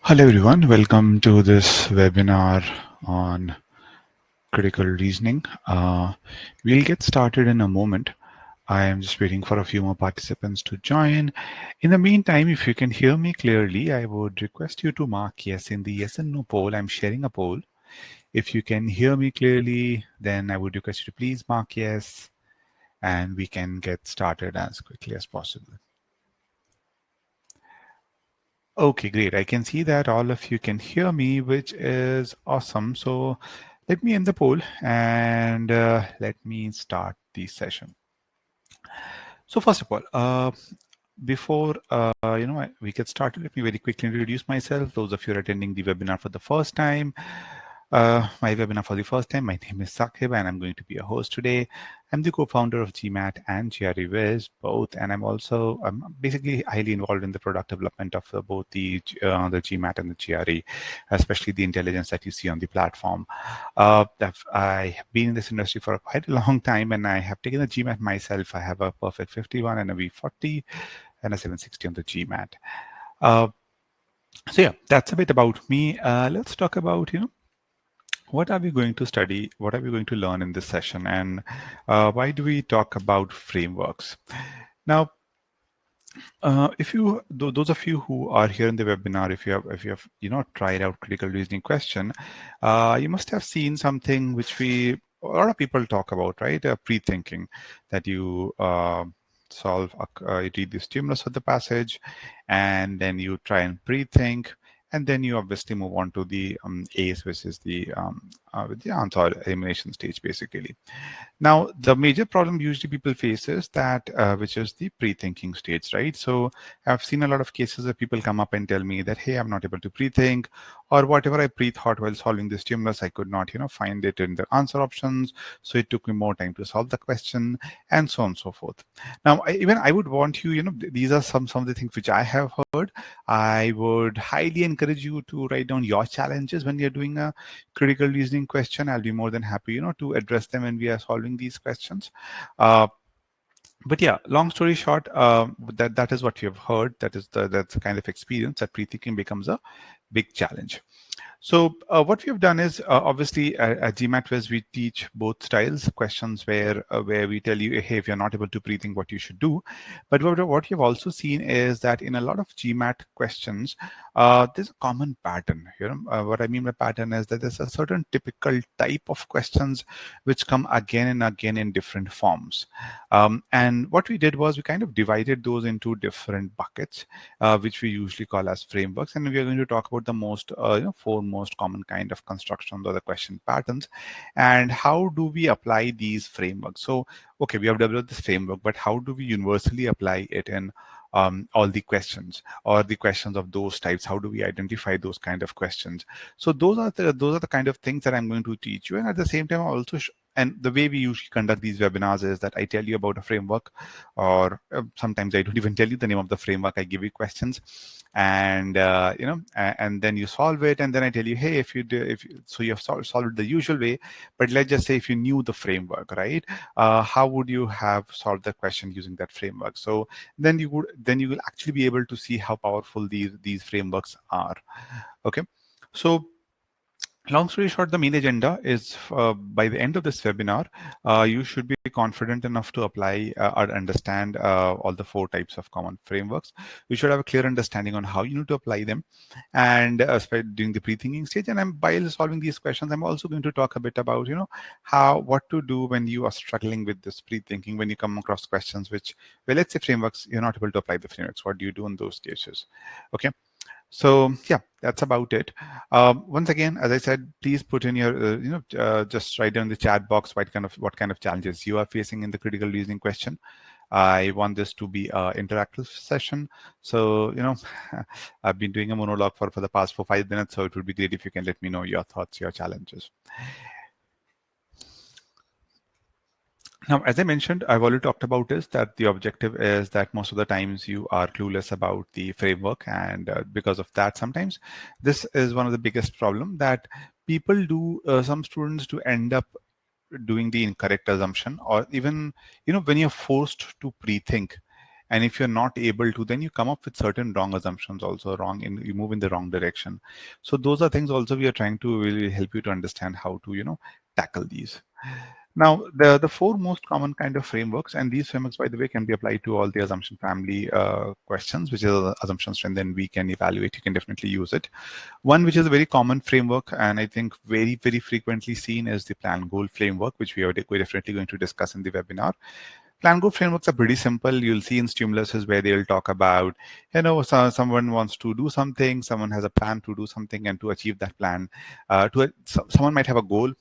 Hello everyone, welcome to this webinar on critical reasoning. We'll get started in a moment. I am just waiting for a few more participants to join. In the meantime, if you can hear me clearly, I would request you to mark yes in the yes and no poll. I'm sharing a poll. If you can hear me clearly, then I would request you to please mark yes, and we can get started as quickly as possible. Okay, great. I can see that all of you can hear me, which is awesome. So let me end the poll and let me start the session. So first of all, before we get started, let me very quickly introduce myself. Those of you are attending the webinar for the first time, my name is Saqib and I'm going to be a host today. I'm the co-founder of GMAT and GRE both, and I'm basically highly involved in the product development of both the GMAT and the GRE, especially the intelligence that you see on the platform. I have been in this industry for quite a long time, and I have taken the GMAT myself. I have a perfect 51 and a V40 and a 760 on the GMAT. So yeah, that's a bit about me. Let's talk about what are we going to study? What are we going to learn in this session? And why do we talk about frameworks? Now, those of you who are here in the webinar, if you have tried out critical reasoning question, you must have seen something which a lot of people talk about, right? Pre-thinking, that you you read the stimulus of the passage, and then you try and pre-think, and then you obviously move on to the ACE, which is with the answer elimination stage, basically. Now, the major problem usually people face is that, which is the pre-thinking stage, right? So I've seen a lot of cases where people come up and tell me that, hey, I'm not able to pre-think, or whatever I pre-thought while solving the stimulus, I could not, find it in the answer options. So it took me more time to solve the question, and so on and so forth. Now, I would want you, these are some of the things which I have heard. I would highly encourage you to write down your challenges when you're doing a critical reasoning question. I'll be more than happy, to address them when we are solving these questions. But yeah, long story short, that is what you have heard. That's the kind of experience that pre-thinking becomes a big challenge. So what we have done is, obviously at GMATVERS, we teach both styles, questions where we tell you, hey, if you're not able to pre-think, what you should do. But what you've also seen is that in a lot of GMAT questions, there's a common pattern. What I mean by pattern is that there's a certain typical type of questions which come again and again in different forms. And what we did was we kind of divided those into different buckets, which we usually call as frameworks. And we are going to talk about the four most common kind of constructions or the question patterns, and how do we apply these frameworks. So, okay, we have developed this framework, but how do we universally apply it in all the questions or the questions of those types? How do we identify those kind of questions? So those are the kind of things that I'm going to teach you. And at the same time, also and the way we usually conduct these webinars is that I tell you about a framework, or sometimes I don't even tell you the name of the framework. I give you questions, and and then you solve it, and then I tell you, hey, so you have solved it the usual way, but let's just say if you knew the framework, right? How would you have solved the question using that framework? So then you will actually be able to see how powerful these frameworks are. Okay, so long story short, the main agenda is, by the end of this webinar, you should be confident enough to apply or understand all the four types of common frameworks. You should have a clear understanding on how you need to apply them, and during the pre-thinking stage. And while solving these questions, I'm also going to talk a bit about, what to do when you are struggling with this pre-thinking, when you come across questions which, well, let's say frameworks, you're not able to apply the frameworks. What do you do in those cases? Okay. So yeah, that's about it. Once again, as I said, please put in your, just write down in the chat box what kind of challenges you are facing in the critical reasoning question. I want this to be an interactive session. So, I've been doing a monologue for the past 5 minutes, so it would be great if you can let me know your thoughts, your challenges. Now, as I mentioned, I've already talked about this, that the objective is that most of the times you are clueless about the framework. And because of that, sometimes this is one of the biggest problem that people do. Some students do end up doing the incorrect assumption, or even, when you're forced to pre-think, And if you're not able to, then you come up with certain wrong assumptions also, you move in the wrong direction. So those are things also we are trying to really help you to understand how to, tackle these. Now, the four most common kind of frameworks, and these frameworks, by the way, can be applied to all the assumption family questions, which is assumption strength and weak and evaluate. You can definitely use it. One which is a very common framework, and I think very, very frequently seen, is the plan goal framework, which we're definitely going to discuss in the webinar. Plan goal frameworks are pretty simple. You'll see in stimuluses where they'll talk about, someone wants to do something, someone has a plan to do something, and to achieve that plan, someone might have a goal.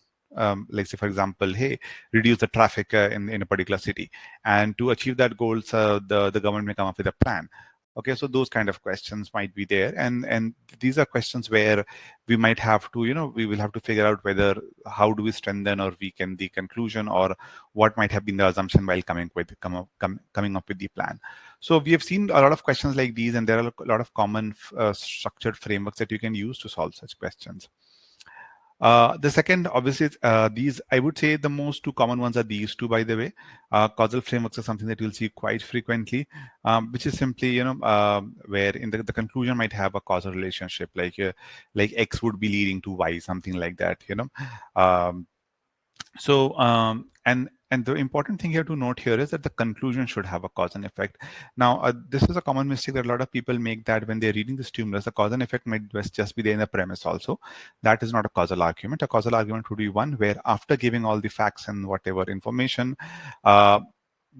Like say, for example, hey, reduce the traffic in a particular city, and to achieve that goal, so the government may come up with a plan. Okay, so those kind of questions might be there, and these are questions where we might have to, we will have to figure out whether how do we strengthen or weaken the conclusion, or what might have been the assumption while coming up with the plan. So we have seen a lot of questions like these, and there are a lot of common structured frameworks that you can use to solve such questions. The second, obviously, these, I would say the most two common ones are these two, by the way. Causal frameworks are something that you'll see quite frequently, which is simply, where in the conclusion might have a causal relationship, like X would be leading to Y, something like that, Um, and the important thing here to note here is that the conclusion should have a cause and effect. Now, this is a common mistake that a lot of people make, that when they're reading the stimulus, the cause and effect might just be there in the premise also. That is not a causal argument. A causal argument would be one where, after giving all the facts and whatever information, uh,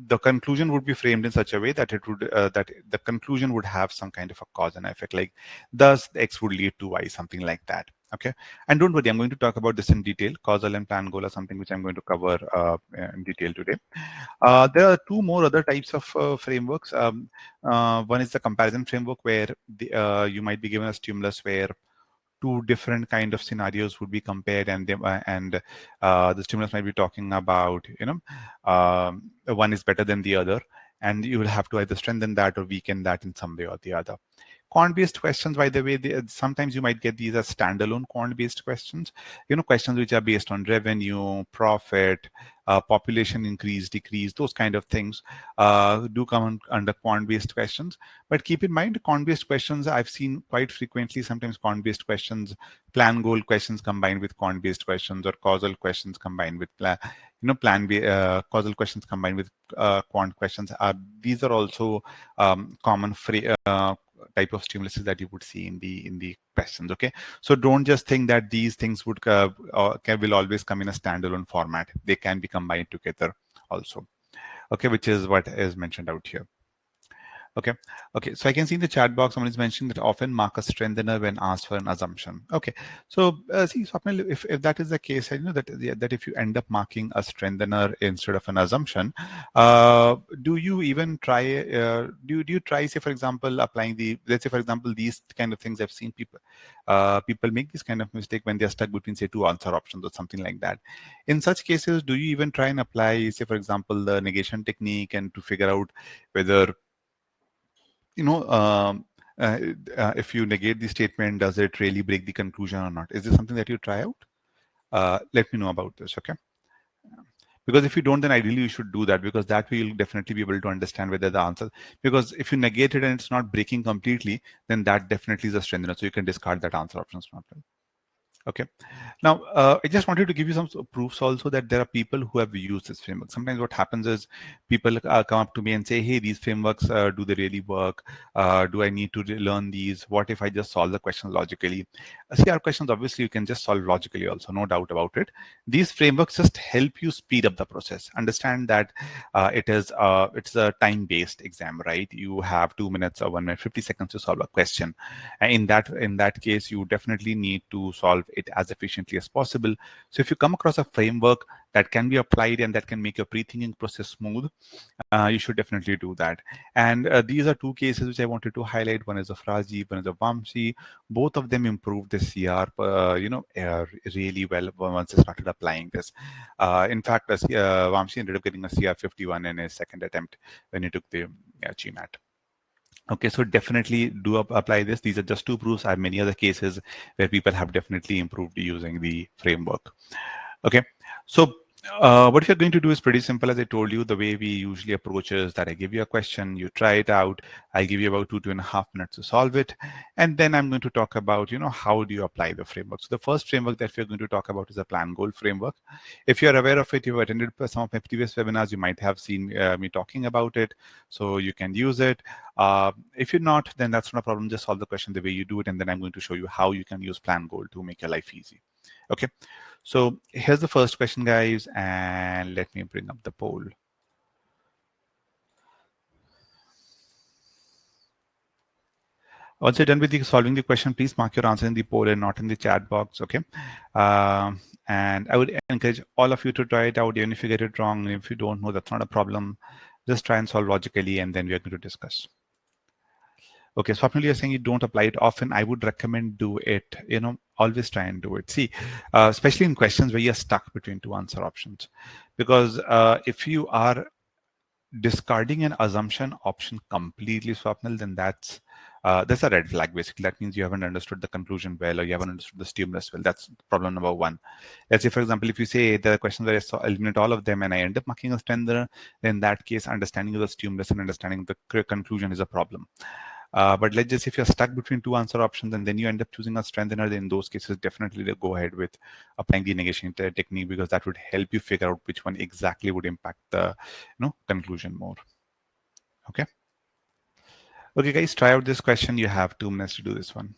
the conclusion would be framed in such a way that that the conclusion would have some kind of a cause and effect, like thus X would lead to Y, something like that. Okay, and don't worry, I'm going to talk about this in detail. Causal and plan goal are something which I'm going to cover in detail today. There are two more other types of frameworks. One is the comparison framework, where you might be given a stimulus where two different kind of scenarios would be compared, and the stimulus might be talking about, one is better than the other, and you will have to either strengthen that or weaken that in some way or the other. Quant-based questions, by the way, sometimes you might get these as standalone quant-based questions. Questions which are based on revenue, profit, population increase, decrease, those kind of things do come under quant-based questions. But keep in mind, quant-based questions I've seen quite frequently. Sometimes quant-based questions, plan goal questions combined with quant-based questions, or causal questions combined with causal questions combined with quant questions. These are also common type of stimuluses that you would see in the questions. Okay, so don't just think that these things will always come in a standalone format. They can be combined together also. Okay, which is what is mentioned out here. Okay. So I can see in the chat box someone is mentioning that often mark a strengthener when asked for an assumption. Okay, so see, Swapnil, if that is the case, I know that if you end up marking a strengthener instead of an assumption, do you even try? Do you try, say for example, applying let's say for example, these kind of things I've seen people make this kind of mistake when they're stuck between, say, two answer options or something like that. In such cases, do you even try and apply, say for example, the negation technique, and to figure out whether you know, if you negate the statement, does it really break the conclusion or not? Is this something that you try out? Let me know about this, okay? Because if you don't, then ideally you should do that, because that way you'll definitely be able to understand whether the answer, because if you negate it and it's not breaking completely, then that definitely is a strengthener. So you can discard that answer option. Okay. Now, I just wanted to give you some proofs also that there are people who have used this framework. Sometimes what happens is people come up to me and say, hey, these frameworks, do they really work? Do I need to learn these? What if I just solve the question logically? CR questions, obviously, you can just solve logically also, no doubt about it. These frameworks just help you speed up the process. Understand that it's a time-based exam, right? You have 2 minutes or 1 minute, 50 seconds to solve a question. And in that case, you definitely need to solve it as efficiently as possible. So if you come across a framework that can be applied and that can make your pre-thinking process smooth, you should definitely do that. And these are two cases which I wanted to highlight. One is of Rajiv, one is of Vamshi. Both of them improved the CR, really well once they started applying this. In fact, Vamshi ended up getting a CR 51 in his second attempt when he took the GMAT. Okay, so definitely do apply this. These are just two proofs. I have many other cases where people have definitely improved using the framework. Okay, so What you're going to do is pretty simple. As I told you, the way we usually approach is that I give you a question, you try it out. I'll give you about 2.5 minutes to solve it. And then I'm going to talk about, how do you apply the framework. So the first framework that we're going to talk about is a plan goal framework. If you're aware of it, you've attended some of my previous webinars, you might have seen me talking about it. So you can use it. If you're not, then that's not a problem. Just solve the question the way you do it. And then I'm going to show you how you can use plan goal to make your life easy. Okay. So here's the first question, guys, and let me bring up the poll. Once you're done with solving the question, please mark your answer in the poll and not in the chat box, okay? And I would encourage all of you to try it out, even if you get it wrong. If you don't know, that's not a problem. Just try and solve logically, and then we are going to discuss. Okay, Swapnil, you're saying you don't apply it often. I would recommend do it, always try and do it. See, especially in questions where you're stuck between two answer options. Because if you are discarding an assumption option completely, Swapnil, then that's a red flag. Basically, that means you haven't understood the conclusion well, or you haven't understood the stimulus well. That's problem number one. Let's say, for example, if you say the questions where I eliminate all of them and I end up marking a strength there, then in that case, understanding of the stimulus and understanding the conclusion is a problem. But let's just, if you're stuck between two answer options and then you end up choosing a strengthener, then in those cases, definitely go ahead with applying the negation technique, because that would help you figure out which one exactly would impact the conclusion more. Okay. Okay, guys, try out this question. You have 2 minutes to do this one.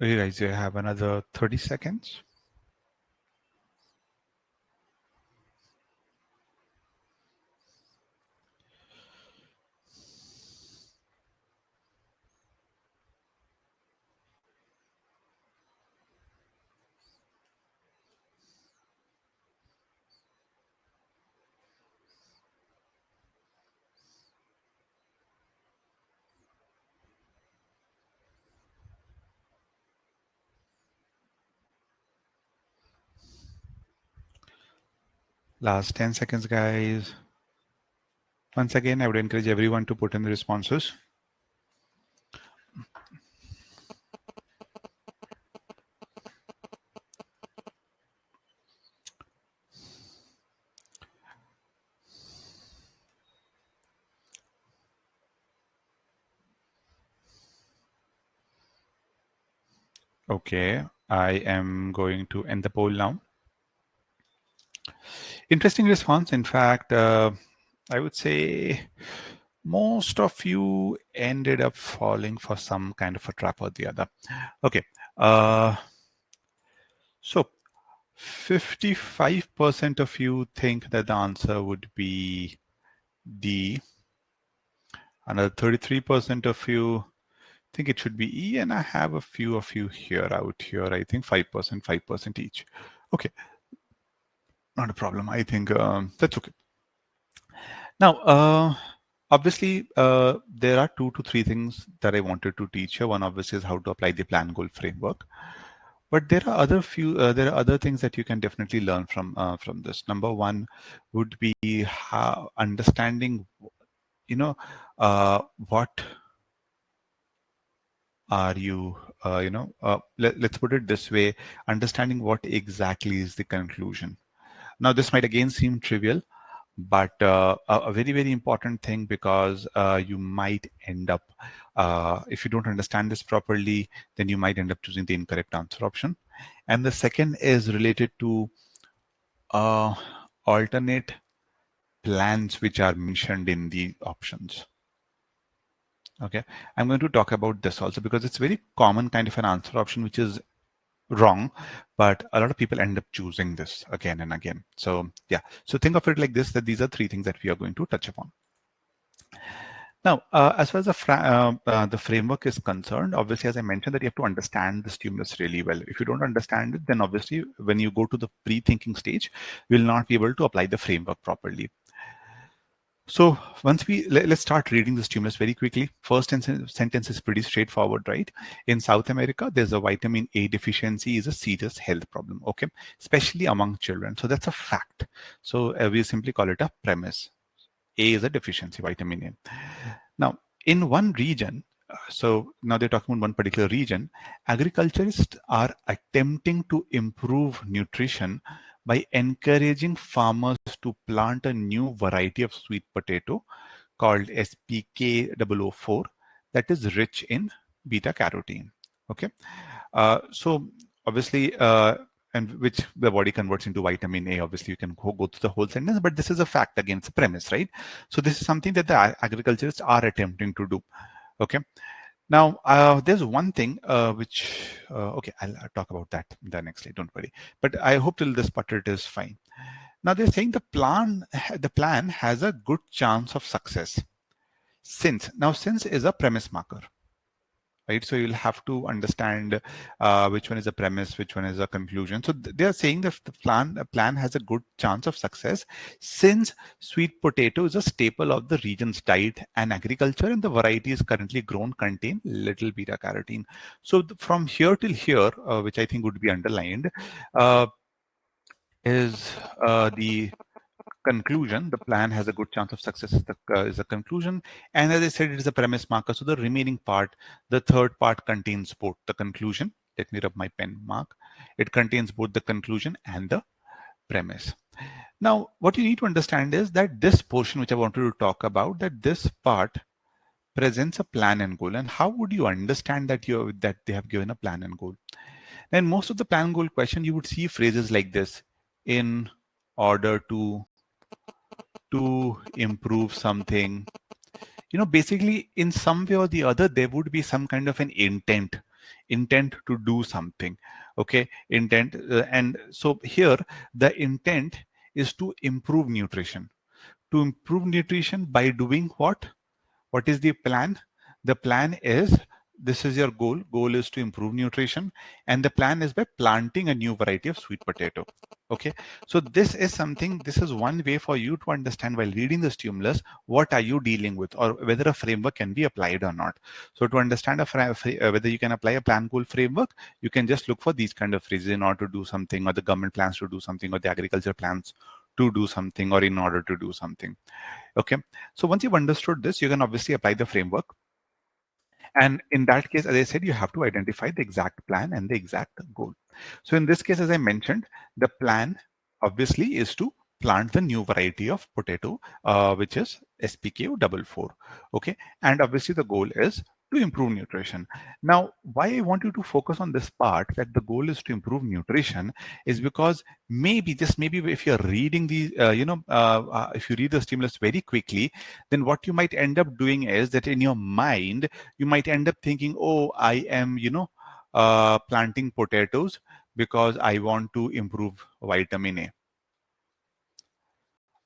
Okay, guys, you have another 30 seconds. Last 10 seconds, guys. Once again, I would encourage everyone to put in the responses. Okay, I am going to end the poll now. Interesting response. In fact, I would say most of you ended up falling for some kind of a trap or the other. Okay. So 55% of you think that the answer would be D. Another 33% of you think it should be E, and I have a few of you here out here. I think 5% each. Okay, not a problem. I think that's okay. Now, obviously, there are 2 to 3 things that I wanted to teach you. One obviously is how to apply the plan goal framework. But there are other things that you can definitely learn from this. Number one would be how understanding, you know, what are you, let's put it this way, understanding what exactly is the conclusion. Now, this might again seem trivial, but a very, very important thing, because you might end up, if you don't understand this properly, then you might end up choosing the incorrect answer option. And the second is related to uh, alternate plans which are mentioned in the options. Okay, I'm going to talk about this also because it's very common kind of an answer option which is wrong, but a lot of people end up choosing this again and again. So yeah, so think of it like this, that these are 3 things that we are going to touch upon. Now, as far as the framework is concerned, obviously, as I mentioned, that you have to understand the stimulus really well. If you don't understand it, then obviously, when you go to the pre-thinking stage, you will not be able to apply the framework properly. So once let's start reading the stimulus very quickly. First sentence is pretty straightforward, right? In South America, there's a vitamin A deficiency is a serious health problem, okay? Especially among children. So that's a fact. So we simply call it a premise. A is a deficiency, vitamin A. Now, in one region, so now they're talking about one particular region, agriculturists are attempting to improve nutrition by encouraging farmers to plant a new variety of sweet potato called SPK004 that is rich in beta carotene. Okay, so obviously, and which the body converts into vitamin A. Obviously, you can go through the whole sentence, but this is a fact again, it's a premise, right? So this is something that the agriculturists are attempting to do. Okay. Now, there's one thing okay, I'll talk about that the next slide, don't worry. But I hope till this part it is fine. Now they're saying the plan has a good chance of success. Since is a premise marker, right? So you'll have to understand which one is a premise, which one is a conclusion. So they are saying that the plan has a good chance of success since sweet potato is a staple of the region's diet and agriculture, and the varieties currently grown contain little beta carotene. So from here till here, which I think would be underlined, uh, is the conclusion. The plan has a good chance of success is the conclusion, and as I said, it is a premise marker. So the remaining part, the third part, contains both the conclusion. Let me rub my pen mark. It contains both the conclusion and the premise. Now, what you need to understand is that this portion which I wanted to talk about, that this part presents a plan and goal. And how would you understand that that they have given a plan and goal? In most of the plan goal question, you would see phrases like this: in order to improve something. Basically, in some way or the other, there would be some kind of an intent to do something. Okay, intent. And so here, the intent is to improve nutrition. To improve nutrition by doing what? What is the plan? The plan is, this is your goal. Goal is to improve nutrition. And the plan is by planting a new variety of sweet potato. Okay. So this is one way for you to understand while reading the stimulus, what are you dealing with, or whether a framework can be applied or not. So to understand whether you can apply a plan goal framework, you can just look for these kind of phrases: in order to do something, or the government plans to do something, or the agriculture plans to do something, or in order to do something. Okay, so once you've understood this, you can obviously apply the framework. And in that case, as I said, you have to identify the exact plan and the exact goal. So in this case, as I mentioned, the plan obviously is to plant the new variety of potato, which is SPK004. Okay, and obviously the goal is to improve nutrition. Now, why I want you to focus on this part, that the goal is to improve nutrition, is because just maybe if you're reading if you read the stimulus very quickly, then what you might end up doing is that in your mind, you might end up thinking, oh, I am, planting potatoes because I want to improve vitamin A.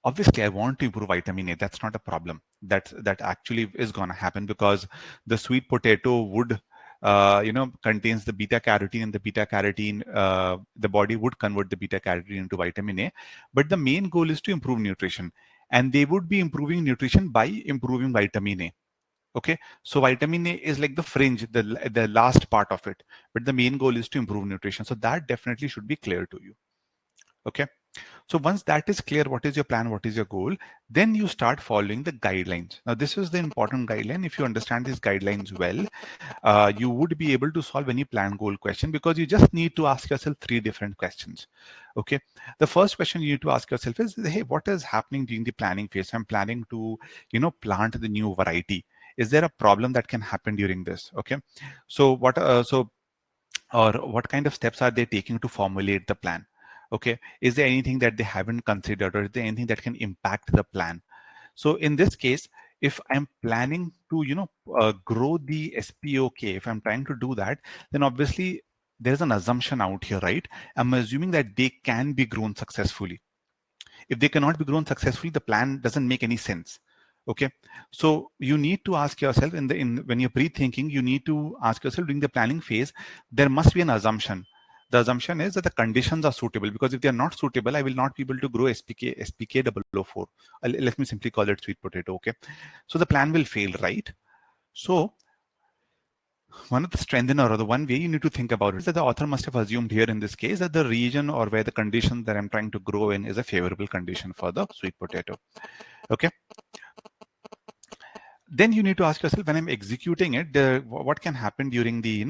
Obviously, I want to improve vitamin A. That's not a problem. That actually is going to happen because the sweet potato would, contains the beta carotene, and the beta carotene, the body would convert the beta carotene into vitamin A. But the main goal is to improve nutrition. and they would be improving nutrition by improving vitamin A. Okay, so vitamin A is like the fringe, the last part of it, but the main goal is to improve nutrition. So that definitely should be clear to you. Okay, so once that is clear, what is your plan, what is your goal, then you start following the guidelines. Now this is the important guideline. If you understand these guidelines well, you would be able to solve any plan goal question, because you just need to ask yourself three different questions. Okay, the first question you need to ask yourself is, hey, what is happening during the planning phase? I'm planning to, plant the new variety. Is there a problem that can happen during this? Okay, so what kind of steps are they taking to formulate the plan? Okay, is there anything that they haven't considered, or is there anything that can impact the plan? So in this case, if I'm planning to, grow the SPOK, if I'm trying to do that, then obviously there's an assumption out here, right? I'm assuming that they can be grown successfully. If they cannot be grown successfully, the plan doesn't make any sense. Okay, so you need to ask yourself in when you're pre-thinking, you need to ask yourself during the planning phase, there must be an assumption. The assumption is that the conditions are suitable, because if they are not suitable, I will not be able to grow SPK 004. Let me simply call it sweet potato. Okay, so the plan will fail, right? So one of the strengthener, or the one way you need to think about it, is that the author must have assumed here in this case that the region or where the condition that I'm trying to grow in is a favorable condition for the sweet potato. Okay, then you need to ask yourself, when I'm executing it, what can happen during the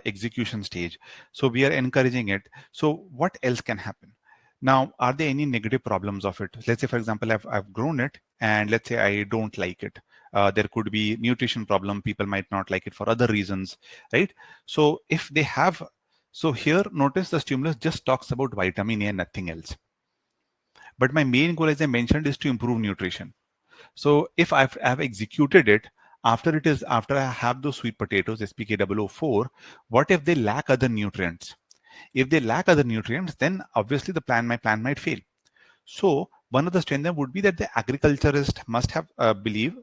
execution stage? So we are encouraging it, so what else can happen? Now, are there any negative problems of it? Let's say, for example, I've grown it, and let's say I don't like it. There could be nutrition problem. People might not like it for other reasons, right? So if they have, so here, notice the stimulus just talks about vitamin A and nothing else. But my main goal, as I mentioned, is to improve nutrition. So if I've executed it, after I have those sweet potatoes, SPK 004, what if they lack other nutrients? If they lack other nutrients, then obviously my plan might fail. So one of the strengths would be that the agriculturist must believe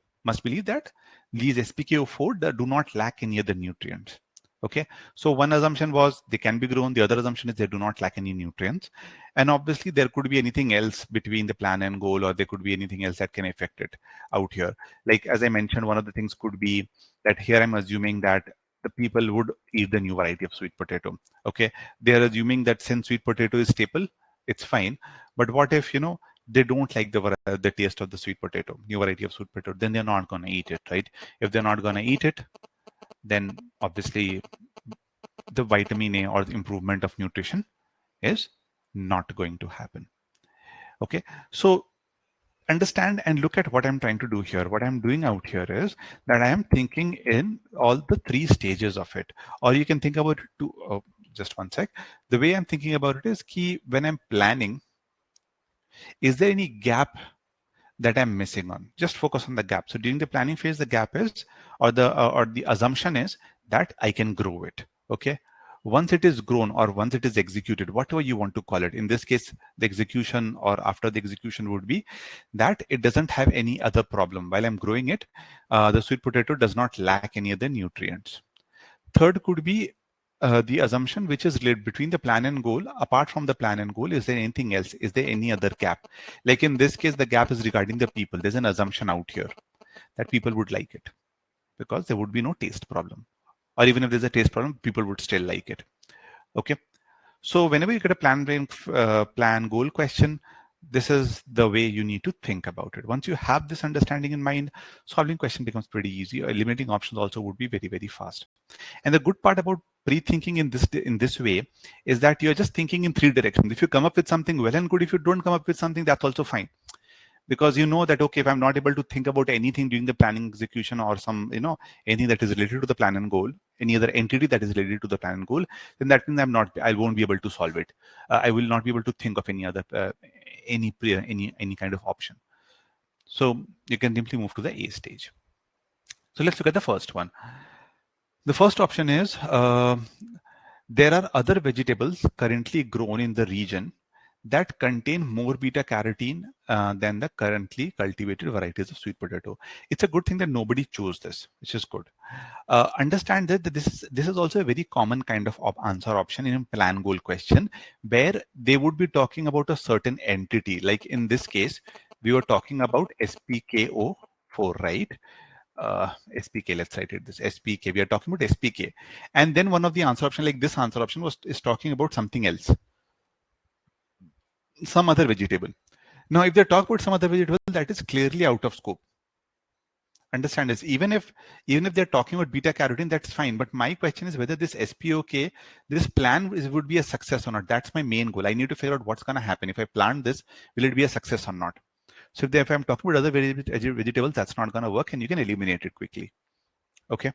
that these SPK04 do not lack any other nutrients. Okay, so one assumption was they can be grown. The other assumption is they do not lack any nutrients. And obviously there could be anything else between the plan and goal, or there could be anything else that can affect it out here. Like, as I mentioned, one of the things could be that here I'm assuming that the people would eat the new variety of sweet potato. Okay, they're assuming that since sweet potato is staple, it's fine. But what if, they don't like the taste of the sweet potato, new variety of sweet potato? Then they're not going to eat it, right? If they're not going to eat it, then obviously the vitamin A or the improvement of nutrition is not going to happen. Okay, so understand and look at what I'm trying to do here. What I'm doing out here is that I am thinking in all the three stages of it. Or you can think about it just one sec. The way I'm thinking about it is key when I'm planning, is there any gap that I'm missing on? Just focus on the gap. So during the planning phase, the gap is, or the assumption is that I can grow it. Okay. Once it is grown, or once it is executed, whatever you want to call it. In this case, the execution or after the execution would be that it doesn't have any other problem. While I'm growing it, the sweet potato does not lack any other nutrients. Third could be the assumption which is related between the plan and goal. Apart from the plan and goal, is there anything else? Is there any other gap? Like in this case, the gap is regarding the people. There's an assumption out here that people would like it because there would be no taste problem. Or even if there's a taste problem, people would still like it. Okay. So whenever you get a plan goal question, this is the way you need to think about it. Once you have this understanding in mind, solving question becomes pretty easy. Eliminating options also would be very, very fast. And the good part about pre-thinking in this way is that you're just thinking in three directions. If you come up with something, well and good. If you don't come up with something, that's also fine. Because you know that, okay, if I'm not able to think about anything during the planning execution, or some, anything that is related to the plan and goal, any other entity that is related to the plan and goal, then that means I won't be able to solve it. I will not be able to think of any other, any kind of option. So you can simply move to the A stage. So let's look at the first one. The first option is, there are other vegetables currently grown in the region that contain more beta carotene than the currently cultivated varieties of sweet potato. It's a good thing that nobody chose this, which is good. Understand that this is also a very common kind of answer option in a plan goal question, where they would be talking about a certain entity. Like in this case, We were talking about SPKO4, right? SPK, let's write it this SPK. We are talking about SPK. And then one of the answer option, like this answer option is talking about something else, some other vegetable. Now, if they talk about some other vegetable, that is clearly out of scope. Understand this. Even if they're talking about beta carotene, that's fine. But my question is whether this SPOK, this plan would be a success or not. That's my main goal. I need to figure out what's going to happen. If I plant this, will it be a success or not? So if I'm talking about other vegetables, that's not going to work, and you can eliminate it quickly. Okay.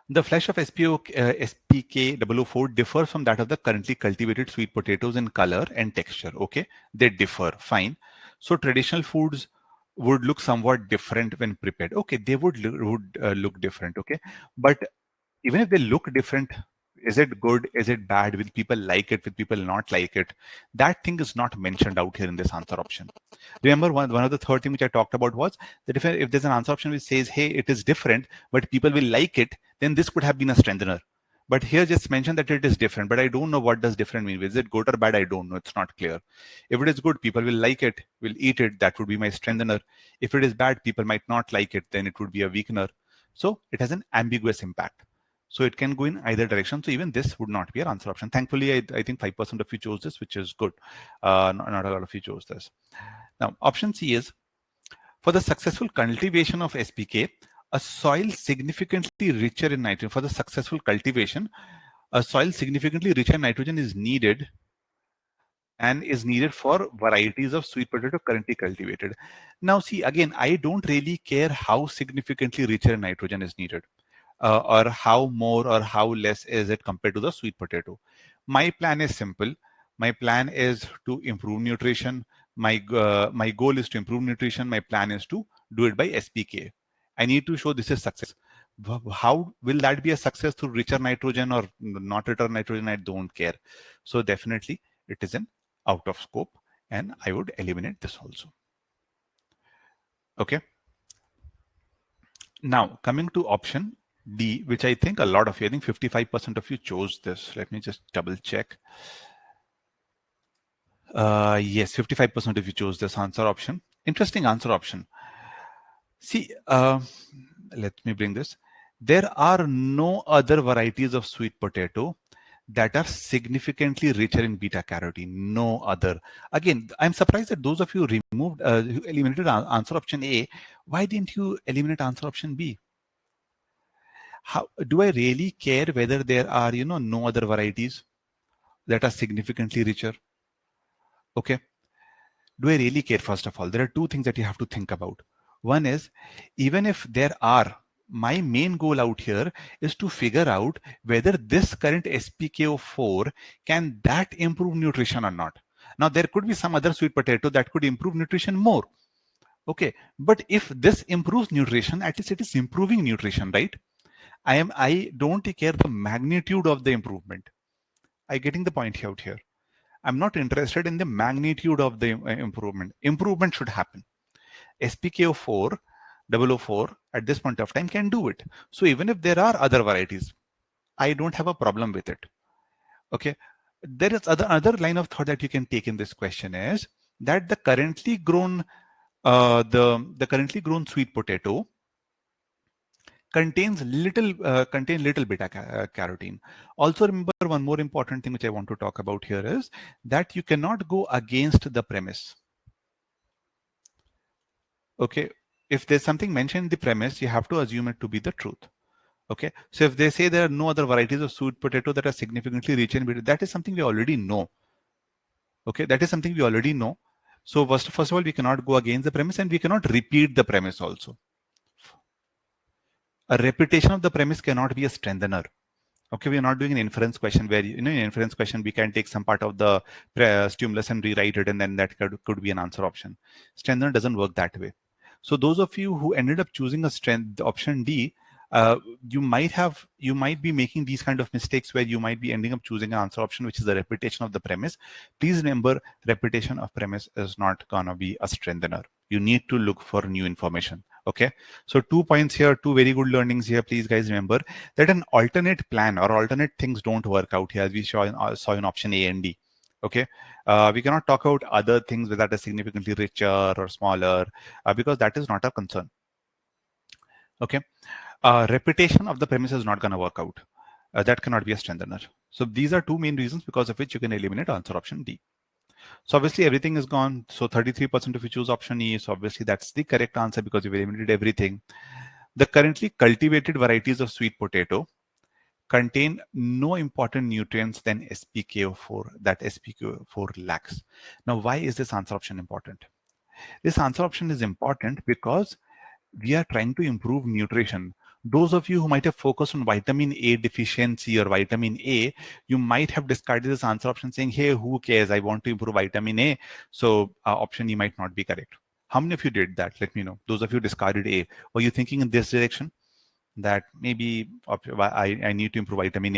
The flesh of SPK004 differs from that of the currently cultivated sweet potatoes in color and texture. Okay, they differ. Fine. So traditional foods would look somewhat different when prepared. Okay, they would look different. Okay, but even if they look different, is it good? Is it bad? Will people like it? Will people not like it? That thing is not mentioned out here in this answer option. Remember, one of the third thing which I talked about was that if there's an answer option which says, hey, it is different, but people will like it, then this could have been a strengthener. But here just mention that it is different, but I don't know what does different mean. Is it good or bad? I don't know. It's not clear. If it is good, people will like it, will eat it. That would be my strengthener. If it is bad, people might not like it. Then it would be a weakener. So it has an ambiguous impact. So it can go in either direction. So even this would not be an answer option. Thankfully, I think 5% of you chose this, which is good. Not a lot of you chose this. Now, option C is, for the successful cultivation of SPK, a soil significantly richer in nitrogen. For the successful cultivation, a soil significantly richer in nitrogen is needed and is needed for varieties of sweet potato currently cultivated. Now, see, again, I don't really care how significantly richer in nitrogen is needed. Or how more or how less is it compared to the sweet potato. My plan is simple. My plan is to improve nutrition. My goal is to improve nutrition. My plan is to do it by SPK. I need to show this is success. How will that be a success through richer nitrogen or not richer nitrogen? I don't care. So definitely it is an out of scope, and I would eliminate this also. Okay. Now coming to option D, which I think a lot of you, I think 55% of you chose this. Let me just double check. Yes, 55% of you chose this answer option. Interesting answer option. See, let me bring this. There are no other varieties of sweet potato that are significantly richer in beta carotene. No other. Again, I'm surprised that those of you removed, who eliminated answer option A. Why didn't you eliminate answer option B? How do I really care whether there are, no other varieties that are significantly richer? Okay. Do I really care? First of all, there are two things that you have to think about. One is, even if there are, my main goal out here is to figure out whether this current SPKO4 can that improve nutrition or not. Now, there could be some other sweet potato that could improve nutrition more. Okay. But if this improves nutrition, at least it is improving nutrition, right? I don't care the magnitude of the improvement. I getting the point out here. I'm not interested in the magnitude of the improvement. Improvement should happen. SPKO4 004 at this point of time can do it. So even if there are other varieties, I don't have a problem with it. Okay. There is other line of thought that you can take in this question is that the currently grown the currently grown sweet potato contains little beta carotene. Also remember one more important thing which I want to talk about here is that you cannot go against the premise. Okay, if there's something mentioned in the premise, you have to assume it to be the truth. Okay, so if they say there are no other varieties of sweet potato that are significantly rich in beta, that is something we already know. Okay, that is something we already know. So first of all, we cannot go against the premise and we cannot repeat the premise also. A repetition of the premise cannot be a strengthener. Okay, we are not doing an inference question where, in an inference question, we can take some part of the stimulus and rewrite it, and then that could be an answer option. Strengthener doesn't work that way. So those of you who ended up choosing a strength option D, you might be making these kind of mistakes where you might be ending up choosing an answer option which is a repetition of the premise. Please remember, repetition of premise is not gonna be a strengthener. You need to look for new information. Okay, so 2 points here, 2 very good learnings here. Please guys remember that an alternate plan or alternate things don't work out here, as we saw in option A and D. Okay, we cannot talk about other things that are significantly richer or smaller because that is not a concern. Okay, repetition of the premise is not going to work out. That cannot be a strengthener. So these are two main reasons because of which you can eliminate answer option D. So obviously everything is gone. So 33% if you choose option E, so obviously that's the correct answer because you've eliminated everything. The currently cultivated varieties of sweet potato contain no important nutrients than SPKO4 that SPKO4 lacks. Now, why is this answer option important? This answer option is important because we are trying to improve nutrition. Those of you who might have focused on vitamin A deficiency or vitamin A, you might have discarded this answer option saying, hey, who cares? I want to improve vitamin A. So option E might not be correct. How many of you did that? Let me know. Those of you discarded A. Were you thinking in this direction? That maybe I need to improve vitamin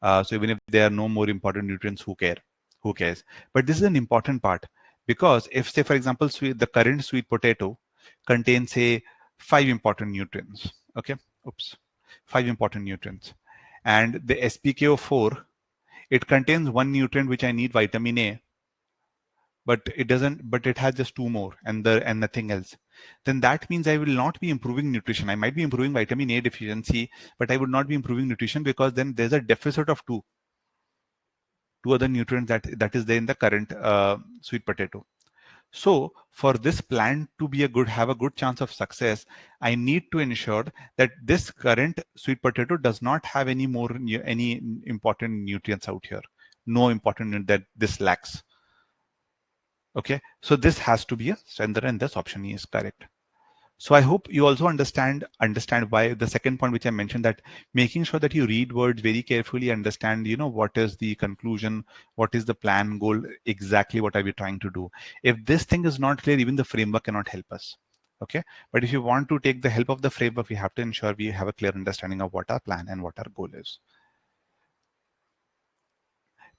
A. So even if there are no more important nutrients, who care? Who cares? But this is an important part because if, say, for example, the current sweet potato contains, say, 5 important nutrients. Okay, oops, 5 important nutrients, and the SPKO4 it contains one nutrient which I need, vitamin A, but it doesn't, but it has just two more and nothing else, then that means I will not be improving nutrition. I might be improving vitamin A deficiency, but I would not be improving nutrition because then there's a deficit of two other nutrients that is there in the current sweet potato. So for this plant to be have a good chance of success, I need to ensure that this current sweet potato does not have any more any important nutrients out here. No important that this lacks. Okay, so this has to be a strengthener, and this option E is correct. So I hope you also understand why the second point which I mentioned, that making sure that you read words very carefully, understand what is the conclusion, what is the plan, goal, exactly what are we trying to do. If this thing is not clear, even the framework cannot help us. Okay, but if you want to take the help of the framework, we have to ensure we have a clear understanding of what our plan and what our goal is.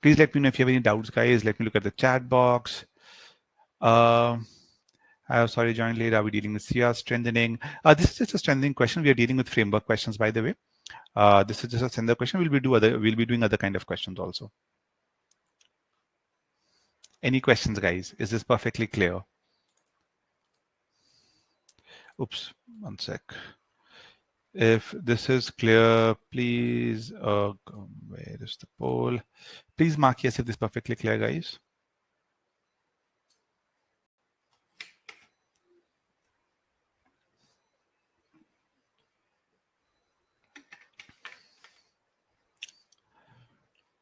Please let me know if you have any doubts, guys. Let me look at the chat box. Sorry, joined late. Are we dealing with CR strengthening? This is just a strengthening question. We are dealing with framework questions, by the way. This is just a standard question. We'll be doing other kind of questions also. Any questions, guys? Is this perfectly clear? Oops, one sec. If this is clear, please, where is the poll? Please mark yes if this is perfectly clear, guys.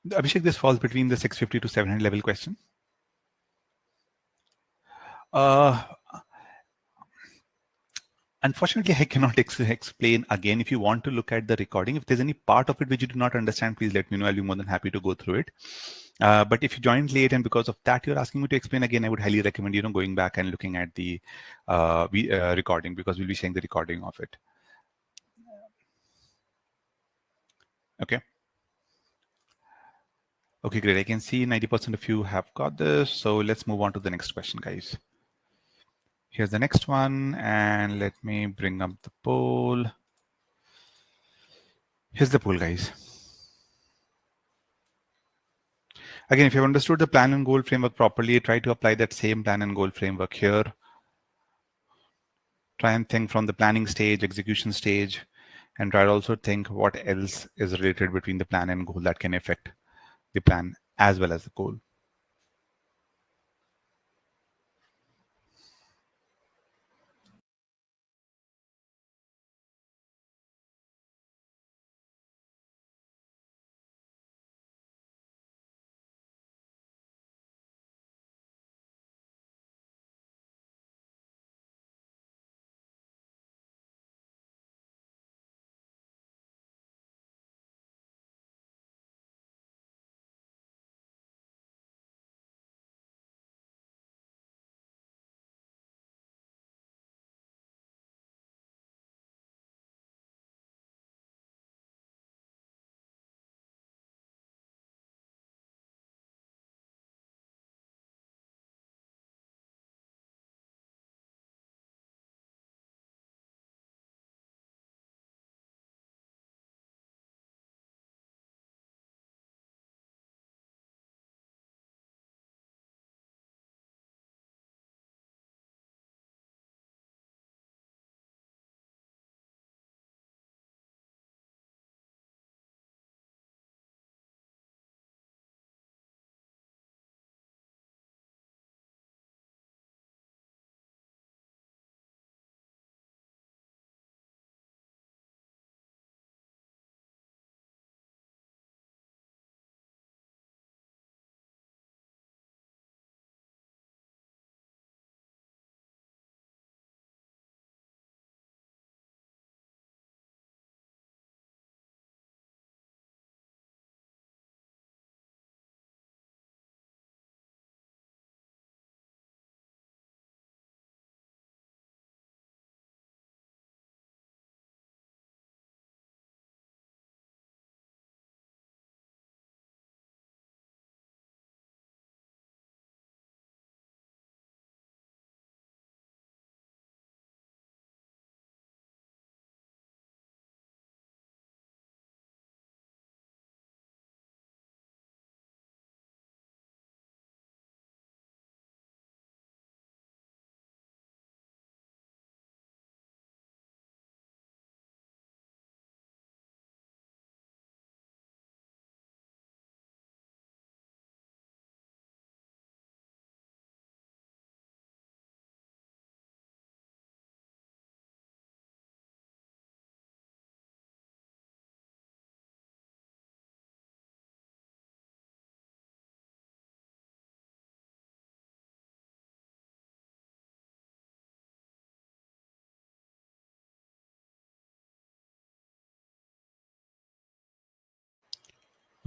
Abhishek, this falls between the 650 to 700 level question. Unfortunately, I cannot explain again. If you want to look at the recording, if there's any part of it which you do not understand, please let me know. I'll be more than happy to go through it. But if you joined late and because of that you're asking me to explain again, I would highly recommend going back and looking at the recording, because we'll be sharing the recording of it. Okay. Okay, great. I can see 90% of you have got this. So let's move on to the next question, guys. Here's the next one, and let me bring up the poll. Here's the poll, guys. Again, if you've understood the plan and goal framework properly, try to apply that same plan and goal framework here. Try and think from the planning stage, execution stage, and try to also think what else is related between the plan and goal that can affect the plan as well as the goal.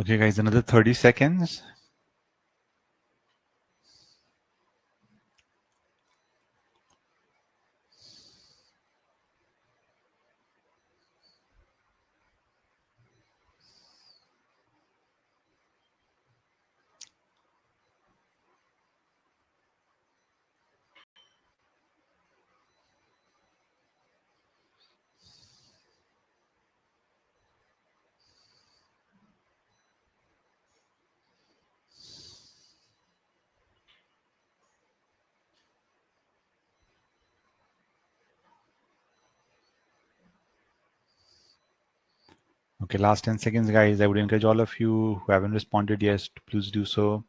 Okay, guys, another 30 seconds. Okay, last 10 seconds, guys. I would encourage all of you who haven't responded yet to please do so.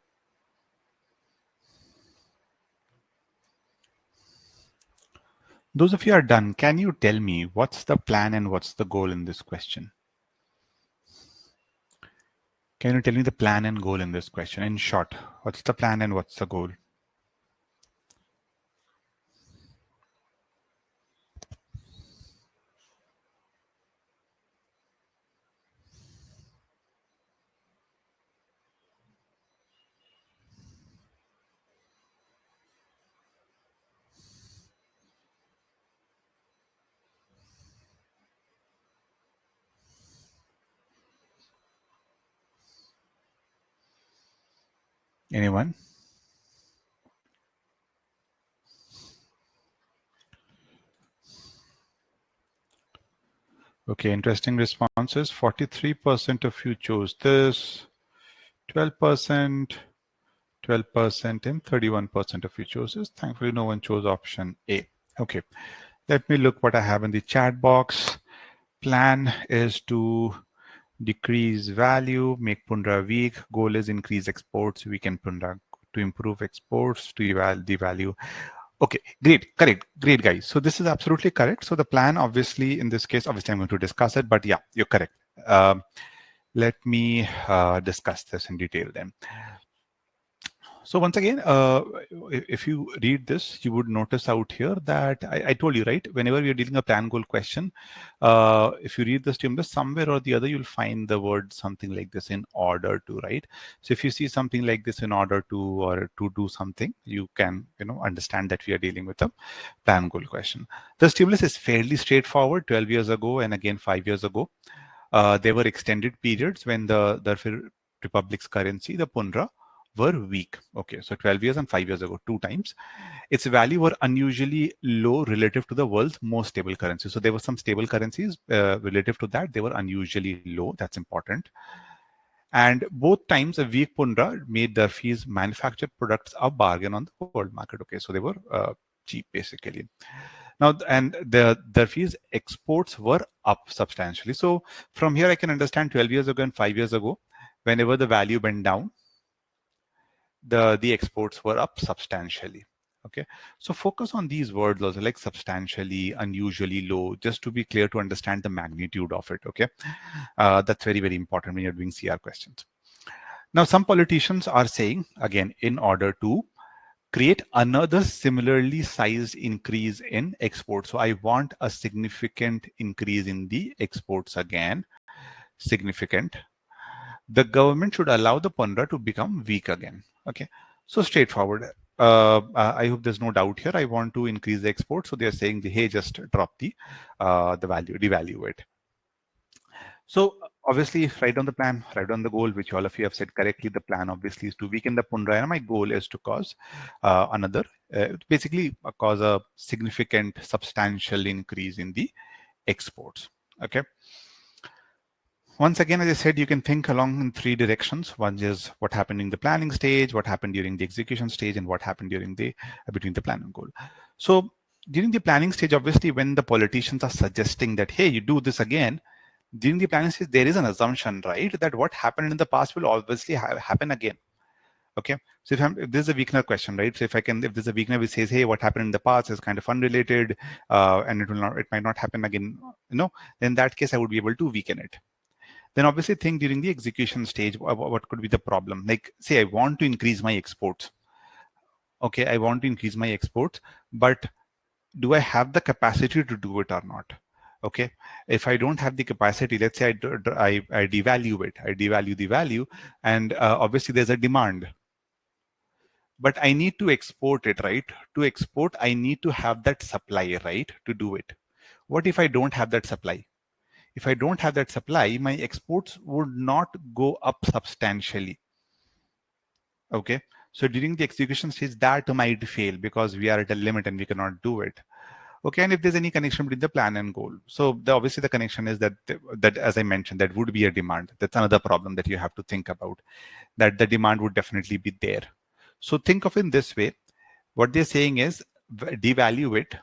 Those of you are done, can you tell me what's the plan and what's the goal in this question? Can you tell me the plan and goal in this question? In short, what's the plan and what's the goal? Anyone? Okay, interesting responses. 43% of you chose this, 12%, 12%, and 31% of you chose this. Thankfully, no one chose option A. Okay, let me look what I have in the chat box. Plan is to decrease value, make Pundra weak. Goal is increase exports, weaken Pundra to improve exports, to eval the value. Okay, great, correct, great, guys. So this is absolutely correct. So the plan, obviously, in this case, obviously, I'm going to discuss it, but yeah, you're correct. Let me discuss this in detail then. So once again, if you read this, you would notice out here that I told you, right? Whenever we are dealing a plan goal question, if you read the stimulus, somewhere or the other, you'll find the word something like this in order to, right? So if you see something like this in order to or to do something, you can, understand that we are dealing with a plan goal question. The stimulus is fairly straightforward. 12 years ago and again 5 years ago, there were extended periods when the republic's currency, the Pundra, were weak. Okay, so 12 years and 5 years ago, two times. Its value were unusually low relative to the world's most stable currency. So there were some stable currencies relative to that. They were unusually low. That's important. And both times a weak Pundra made Durfee's manufactured products a bargain on the world market. Okay, so they were cheap basically. Now, and the Durfee's exports were up substantially. So from here, I can understand 12 years ago and 5 years ago, whenever the value went down, the exports were up substantially. Okay, so focus on these words also, like substantially, unusually low, just to be clear to understand the magnitude of it. Okay, that's very, very important when you're doing CR questions. Now, some politicians are saying, again, in order to create another similarly sized increase in exports. So I want a significant increase in the exports again, significant. The government should allow the Pundra to become weak again. Okay, so straightforward. I hope there's no doubt here. I want to increase the export, so they're saying, hey, just drop the value, devalue it. So obviously, write down the plan, write down the goal, which all of you have said correctly. The plan obviously is to weaken the Pundra, and my goal is to cause basically cause a significant, substantial increase in the exports. Okay. Once again, as I said, you can think along in three directions. One is what happened in the planning stage, what happened during the execution stage, and what happened during the between the plan and goal. So during the planning stage, obviously, when the politicians are suggesting that, hey, you do this again, during the planning stage, there is an assumption, right, that what happened in the past will obviously happen again. Okay, so if this is a weakener question, right? So if there's a weakener which says, hey, what happened in the past is kind of unrelated, and it might not happen again, then in that case, I would be able to weaken it. Then obviously think during the execution stage, what could be the problem? Like, say I want to increase my exports. Okay, I want to increase my exports, but do I have the capacity to do it or not? Okay, if I don't have the capacity, let's say I devalue it, I devalue the value, and obviously there's a demand, but I need to export it, right? To export, I need to have that supply, right? To do it. What if I don't have that supply? If I don't have that supply, my exports would not go up substantially. Okay, so during the execution stage, that might fail because we are at a limit and we cannot do it. Okay, and if there's any connection between the plan and goal, so obviously the connection is that as I mentioned, that would be a demand. That's another problem that you have to think about. That the demand would definitely be there. So think of it in this way. What they're saying is devalue it.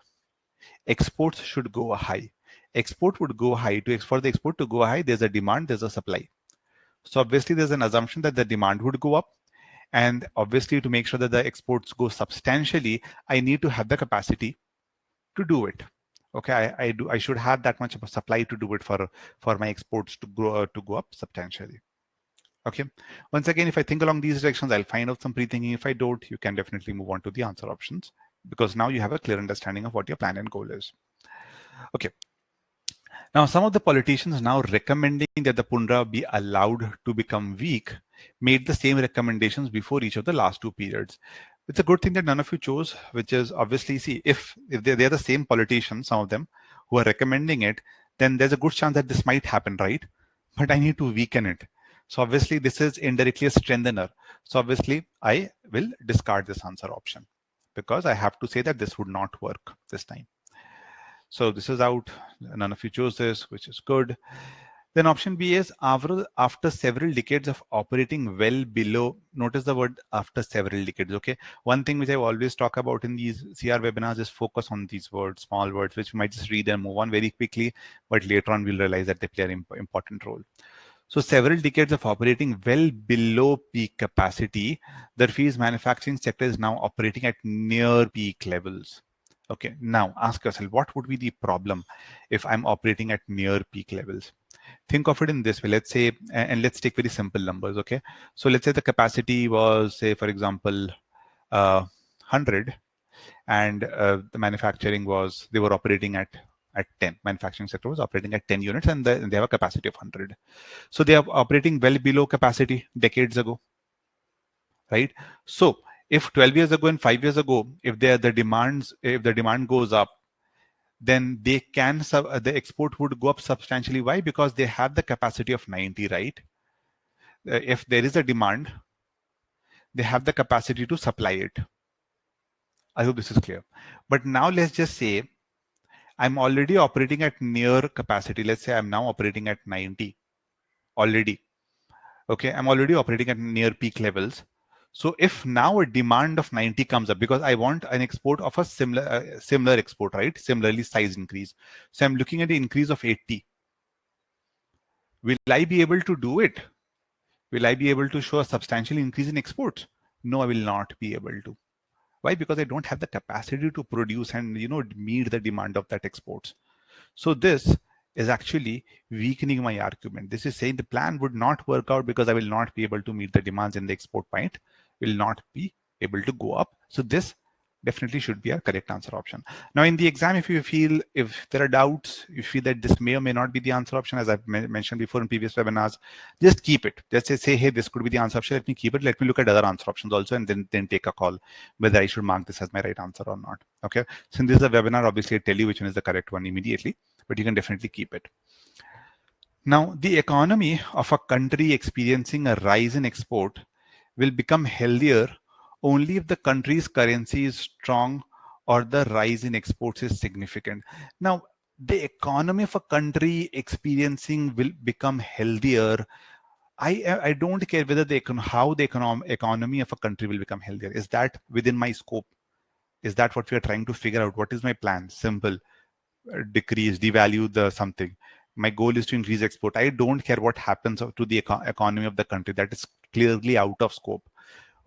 Exports should go high. Export would go high. For the export to go high, there's a demand, there's a supply. So obviously there's an assumption that the demand would go up. And obviously to make sure that the exports go substantially, I need to have the capacity to do it. Okay, I should have that much of a supply to do it for my exports to go up substantially. Okay, once again, if I think along these directions, I'll find out some pre-thinking. If I don't, you can definitely move on to the answer options, because now you have a clear understanding of what your plan and goal is. Okay, now some of the politicians now recommending that the Pundra be allowed to become weak made the same recommendations before each of the last two periods. It's a good thing that none of you chose, which is obviously, see, if they're the same politicians, some of them who are recommending it, then there's a good chance that this might happen, right? But I need to weaken it. So obviously this is indirectly a strengthener. So obviously I will discard this answer option because I have to say that this would not work this time. So this is out. None of you chose this, which is good. Then option B is after several decades of operating well below, notice the word after several decades, okay? One thing which I always talk about in these CR webinars is focus on these words, small words, which we might just read and move on very quickly, but later on we'll realize that they play an important role. So several decades of operating well below peak capacity, the fees manufacturing sector is now operating at near peak levels. Okay, now ask yourself, what would be the problem if I'm operating at near peak levels? Think of it in this way. Let's say, and let's take very simple numbers, okay? So let's say the capacity was, say, for example, 100, and the manufacturing was, they were operating at 10. Manufacturing sector was operating at 10 units, and they have a capacity of 100. So they are operating well below capacity decades ago, right? So if 12 years ago and 5 years ago, if the demand goes up, then the export would go up substantially. Why? Because they have the capacity of 90, right? If there is a demand, they have the capacity to supply it. I hope this is clear. But now let's just say I'm already operating at near capacity. Let's say I'm now operating at 90 already. Okay, I'm already operating at near peak levels. So if now a demand of 90 comes up, because I want an export of a similar export, right? Similarly size increase. So I'm looking at the increase of 80. Will I be able to do it? Will I be able to show a substantial increase in exports? No, I will not be able to. Why? Because I don't have the capacity to produce and meet the demand of that exports. So this is actually weakening my argument. This is saying the plan would not work out because I will not be able to meet the demands in the export point, will not be able to go up. So this definitely should be a correct answer option. Now in the exam, if there are doubts, you feel that this may or may not be the answer option, as I've mentioned before in previous webinars, just keep it. Just say, hey, this could be the answer option. Let me keep it. Let me look at other answer options also, and then take a call whether I should mark this as my right answer or not. Okay. Since this is a webinar, obviously I tell you which one is the correct one immediately, but you can definitely keep it. Now, the economy of a country experiencing a rise in export will become healthier only if the country's currency is strong or the rise in exports is significant. Now, the economy of a country experiencing will become healthier. I don't care whether how the economy of a country will become healthier. Is that within my scope? Is that what we are trying to figure out? What is my plan? Simple. Decrease, devalue the something. My goal is to increase export. I don't care what happens to the economy of the country. That is clearly out of scope.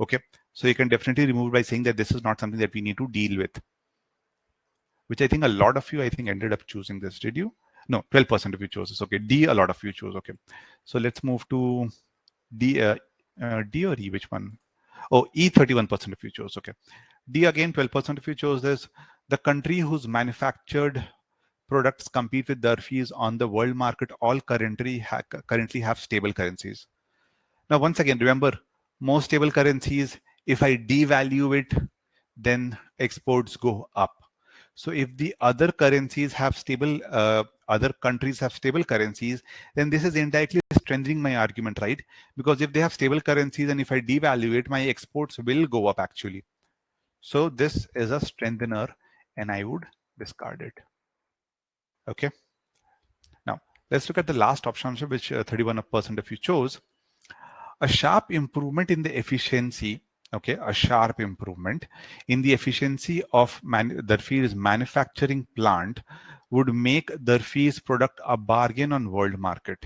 Okay, so you can definitely remove it by saying that this is not something that we need to deal with, which I think a lot of you ended up choosing this. Did you? No, 12% of you chose this. Okay, D, a lot of you chose. Okay, so let's move to D. D or E, which one? Oh, E, 31% of you chose. Okay, D again, 12% of you chose this. The country whose manufactured products compete with their fees on the world market all currently have stable currencies. Now, once again, remember, most stable currencies, if I devalue it, then exports go up. So if the other currencies have other countries have stable currencies, then this is indirectly strengthening my argument, right? Because if they have stable currencies and if I devalue it, my exports will go up actually. So this is a strengthener and I would discard it. Okay. Now let's look at the last option, which 31% of you chose. A sharp improvement in the efficiency, okay, a sharp improvement in the efficiency of Durfee's manufacturing plant would make Durfee's product a bargain on world market,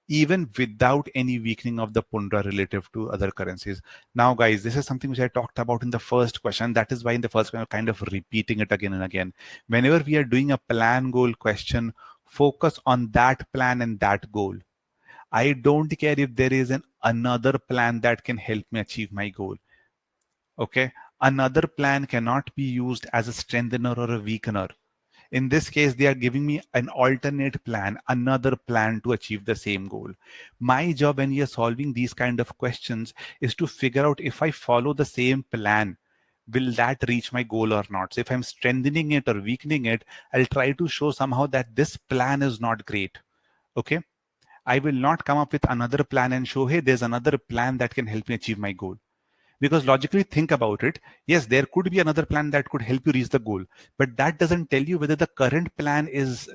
even without any weakening of the punda relative to other currencies. Now, guys, this is something which I talked about in the first question. That is why in the first question, I'm kind of repeating it again and again. Whenever we are doing a plan goal question, focus on that plan and that goal. I don't care if there is another plan that can help me achieve my goal. Okay. Another plan cannot be used as a strengthener or a weakener. In this case, they are giving me an alternate plan, another plan to achieve the same goal. My job when we are solving these kind of questions is to figure out if I follow the same plan, will that reach my goal or not? So if I'm strengthening it or weakening it, I'll try to show somehow that this plan is not great. Okay. I will not come up with another plan and show, hey, there's another plan that can help me achieve my goal. Because logically, think about it. Yes, there could be another plan that could help you reach the goal, but that doesn't tell you whether the current plan is,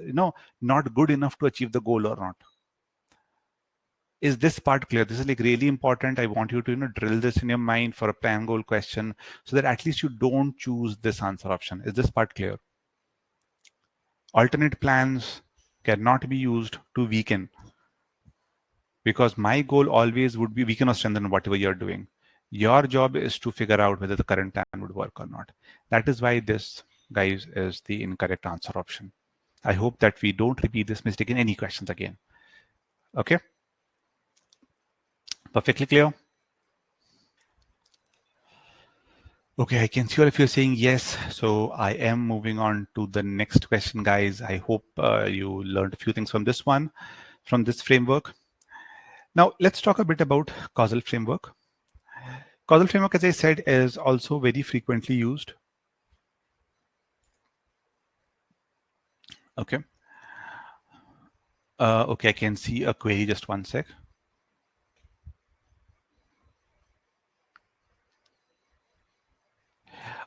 not good enough to achieve the goal or not. Is this part clear? This is like really important. I want you to, drill this in your mind for a plan goal question so that at least you don't choose this answer option. Is this part clear? Alternate plans cannot be used to weaken, because my goal always would be weaken or strengthen whatever you're doing. Your job is to figure out whether the current plan would work or not. That is why this, guys, is the incorrect answer option. I hope that we don't repeat this mistake in any questions again. Okay. Perfectly clear? Okay, I can see all of you saying yes. So I am moving on to the next question, guys. I hope you learned a few things from this one, from this framework. Now, let's talk a bit about causal framework. Causal framework, as I said, is also very frequently used. Okay. Okay, I can see a query. Just one sec.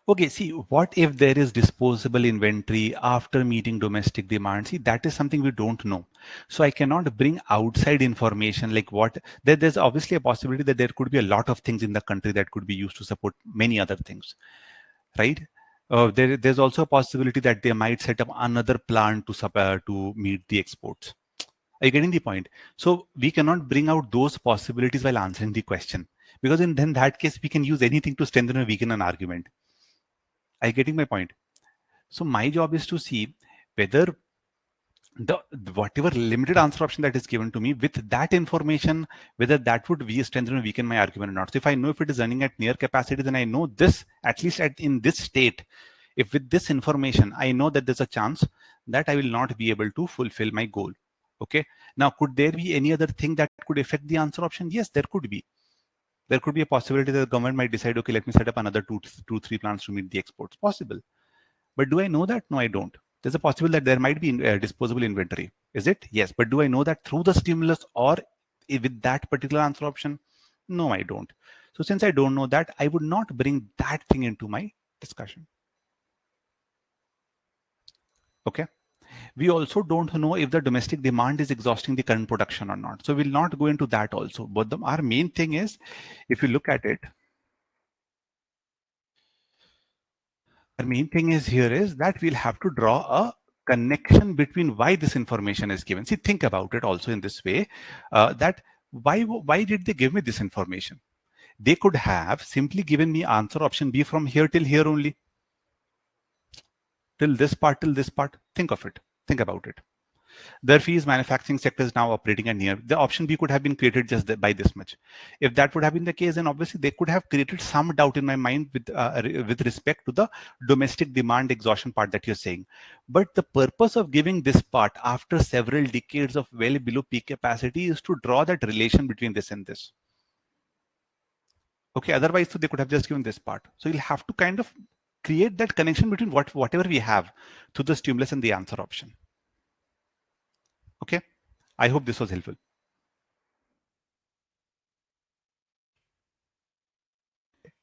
Okay, see, what if there is disposable inventory after meeting domestic demand? See, that is something we don't know. So I cannot bring outside information like what, there's obviously a possibility that there could be a lot of things in the country that could be used to support many other things, right? There's also a possibility that they might set up another plant to meet the exports. Are you getting the point? So we cannot bring out those possibilities while answering the question, because in then that case, we can use anything to strengthen or weaken an argument. Are you getting my point? So my job is to see whether the whatever limited answer option that is given to me, with that information, whether that would be strengthen or weaken my argument or not. So if I know if it is running at near capacity, then I know this, at least in this state, if with this information, I know that there's a chance that I will not be able to fulfill my goal. Okay. Now, could there be any other thing that could affect the answer option? Yes, there could be. There could be a possibility that the government might decide, okay, let me set up another three plants to meet the exports. Possible. But do I know that? No, I don't. There's a possibility that there might be disposable inventory. Is it? Yes. But do I know that through the stimulus or with that particular answer option? No, I don't. So since I don't know that, I would not bring that thing into my discussion. Okay. We also don't know if the domestic demand is exhausting the current production or not. So we'll not go into that also. But our main thing is, if you look at it, our main thing is here is that we'll have to draw a connection between why this information is given. See, think about it also in this way, that why did they give me this information? They could have simply given me answer option B from here till here only. Till this part, till this part. Think of it. Think about it. Their fees manufacturing sector is now operating at near. The option B could have been created just by this much. If that would have been the case, then obviously they could have created some doubt in my mind with respect to the domestic demand exhaustion part that you're saying. But the purpose of giving this part after several decades of well below peak capacity is to draw that relation between this and this. Okay, otherwise, so they could have just given this part. So you'll have to kind of create that connection between whatever we have to the stimulus and the answer option. Okay, I hope this was helpful.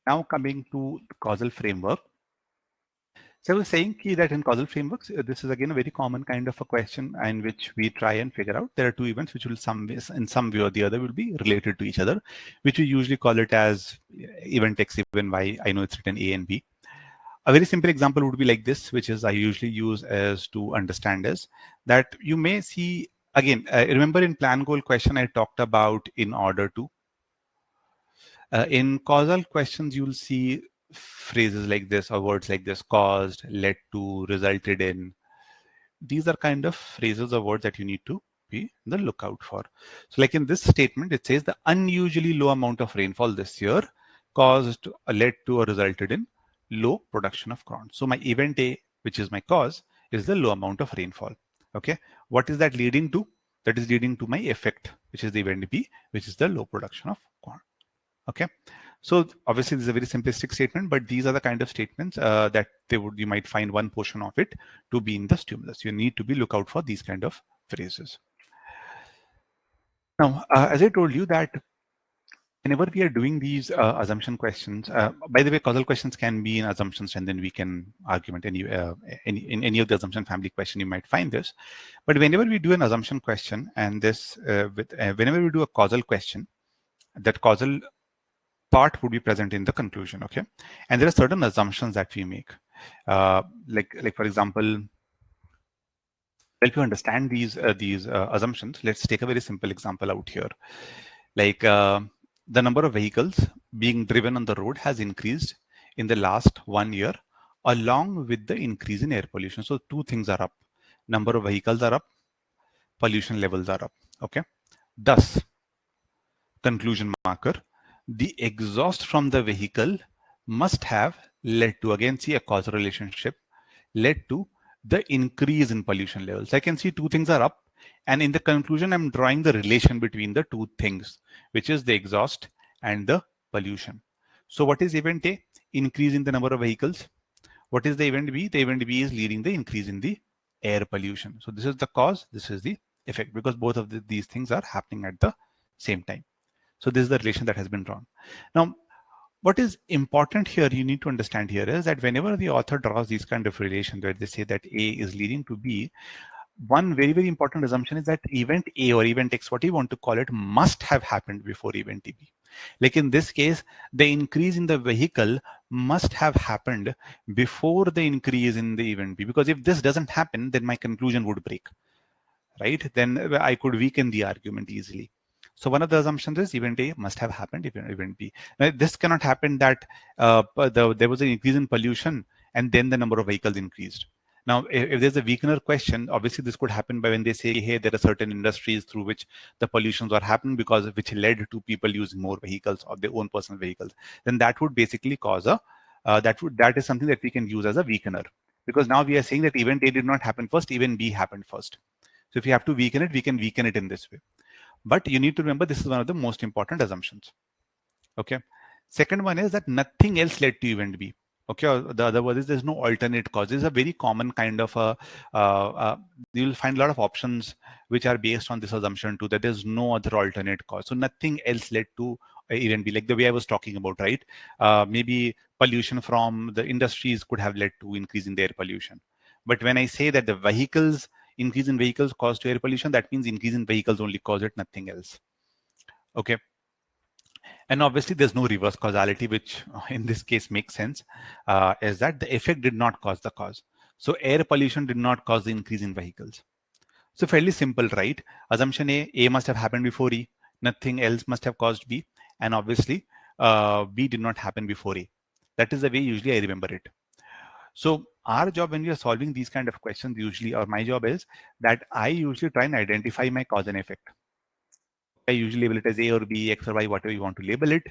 Now coming to the causal framework. So I was saying that in causal frameworks, this is again a very common kind of a question in which we try and figure out there are two events which will in some way or the other will be related to each other, which we usually call it as event X, event Y. I know it's written A and B. A very simple example would be like this, which is I usually use as to understand is that you may see, again, remember in plan goal question, I talked about in order to. In causal questions, you'll see phrases like this or words like this: caused, led to, resulted in. These are kind of phrases or words that you need to be on the lookout for. So like in this statement, it says the unusually low amount of rainfall this year caused, led to or resulted in low production of corn. So my event A, which is my cause, is the low amount of rainfall. Okay, what is that leading to? That is leading to my effect, which is the event B, which is the low production of corn. Okay, so obviously this is a very simplistic statement, but these are the kind of statements that you might find one portion of it to be in the stimulus. You need to be look out for these kind of phrases. Now, as I told you that whenever we are doing these assumption questions, by the way, causal questions can be in assumptions, and then we can argument in any of the assumption family question you might find this. But whenever we do an assumption question, and this whenever we do a causal question, that causal part would be present in the conclusion. Okay, and there are certain assumptions that we make, like for example, help you understand these assumptions. Let's take a very simple example out here, like the number of vehicles being driven on the road has increased in the last 1 year along with the increase in air pollution. So two things are up: number of vehicles are up, pollution levels are up. Okay, thus conclusion marker, the exhaust from the vehicle must have led to, again see a causal relationship, led to the increase in pollution levels. I can see two things are up, and in the conclusion I'm drawing the relation between the two things, which is the exhaust and the pollution. So what is event A? Increase in the number of vehicles. What is the event B? The event B is leading the increase in the air pollution. So this is the cause, this is the effect, because both of these things are happening at the same time. So this is the relation that has been drawn. Now, what is important here, you need to understand here, is that whenever the author draws these kind of relations where they say that A is leading to B, one very, very important assumption is that event A or event X, what you want to call it, must have happened before event B. Like in this case, the increase in the vehicle must have happened before the increase in the event B, because if this doesn't happen, then my conclusion would break, right? Then I could weaken the argument easily. So one of the assumptions is event A must have happened event B. Now, this cannot happen that there was an increase in pollution and then the number of vehicles increased. Now, if there's a weakener question, obviously this could happen by when they say, hey, there are certain industries through which the pollutions are happening because which led to people using more vehicles or their own personal vehicles. Then that would basically cause a that is something that we can use as a weakener, because now we are saying that event A did not happen first, event B happened first. So if you have to weaken it, we can weaken it in this way. But you need to remember this is one of the most important assumptions. Okay. Second one is that nothing else led to event B. Okay. Or the other word is there's no alternate cause. This is a very common kind of you'll find a lot of options which are based on this assumption too, that there's no other alternate cause. So nothing else led to event B, like the way I was talking about, right? Maybe pollution from the industries could have led to increase in the air pollution. But when I say that the vehicles, increase in vehicles caused to air pollution, that means increase in vehicles only caused it, nothing else. Okay. And obviously there's no reverse causality, which in this case makes sense, is that the effect did not cause the cause. So air pollution did not cause the increase in vehicles. So fairly simple, right? Assumption A must have happened before E, nothing else must have caused B, and obviously B did not happen before A. That is the way usually I remember it. So our job when we are solving these kind of questions usually, or my job is that I usually try and identify my cause and effect. I usually label it as A or B, X or Y, whatever you want to label it.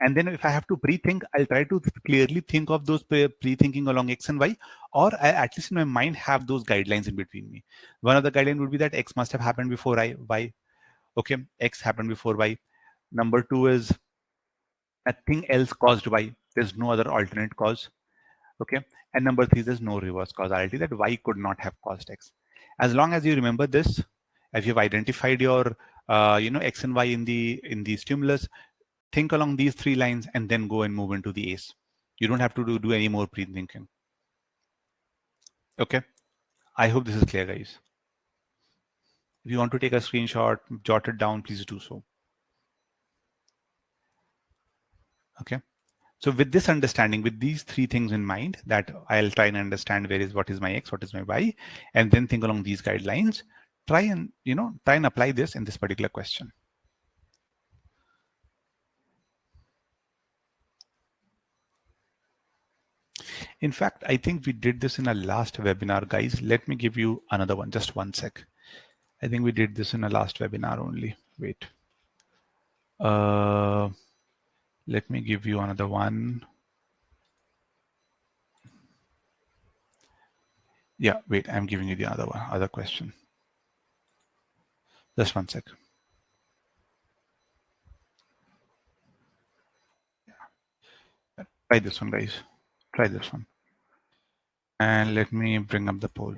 And then if I have to pre-think, I'll try to clearly think of those pre-thinking along X and Y, or I at least in my mind have those guidelines in between me. One of the guidelines would be that X must have happened before Y. Okay, X happened before Y. Number two is nothing else caused Y. There's no other alternate cause. Okay, and number three, there's no reverse causality, that Y could not have caused X. As long as you remember this, if you've identified your X and Y in the stimulus, think along these three lines and then go and move into the ACE. You don't have to do any more pre-thinking. Okay, I hope this is clear, guys. If you want to take a screenshot, jot it down, please do so. Okay. So with this understanding, with these three things in mind, that I'll try and understand what is my X, what is my Y, and then think along these guidelines, try and apply this in this particular question. In fact, I think we did this in our last webinar, guys. Let me give you another one, just one sec. I think we did this in a last webinar only. Wait. Let me give you another one. Yeah, wait, I'm giving you the other question. Just one sec. Try this one, guys. Try this one. And let me bring up the poll.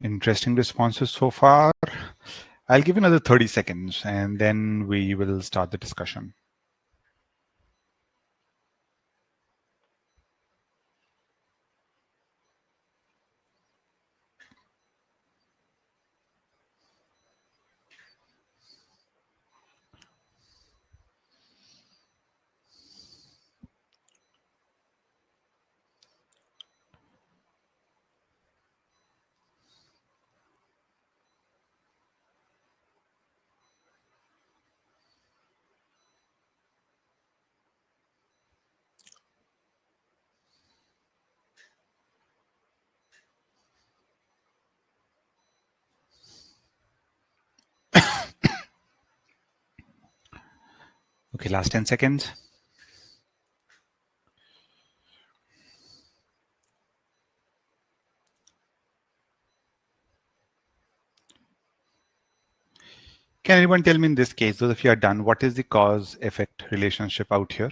Interesting responses so far. I'll give another 30 seconds and then we will start the discussion. Okay, last 10 seconds. Can anyone tell me in this case, those of you are done, what is the cause-effect relationship out here?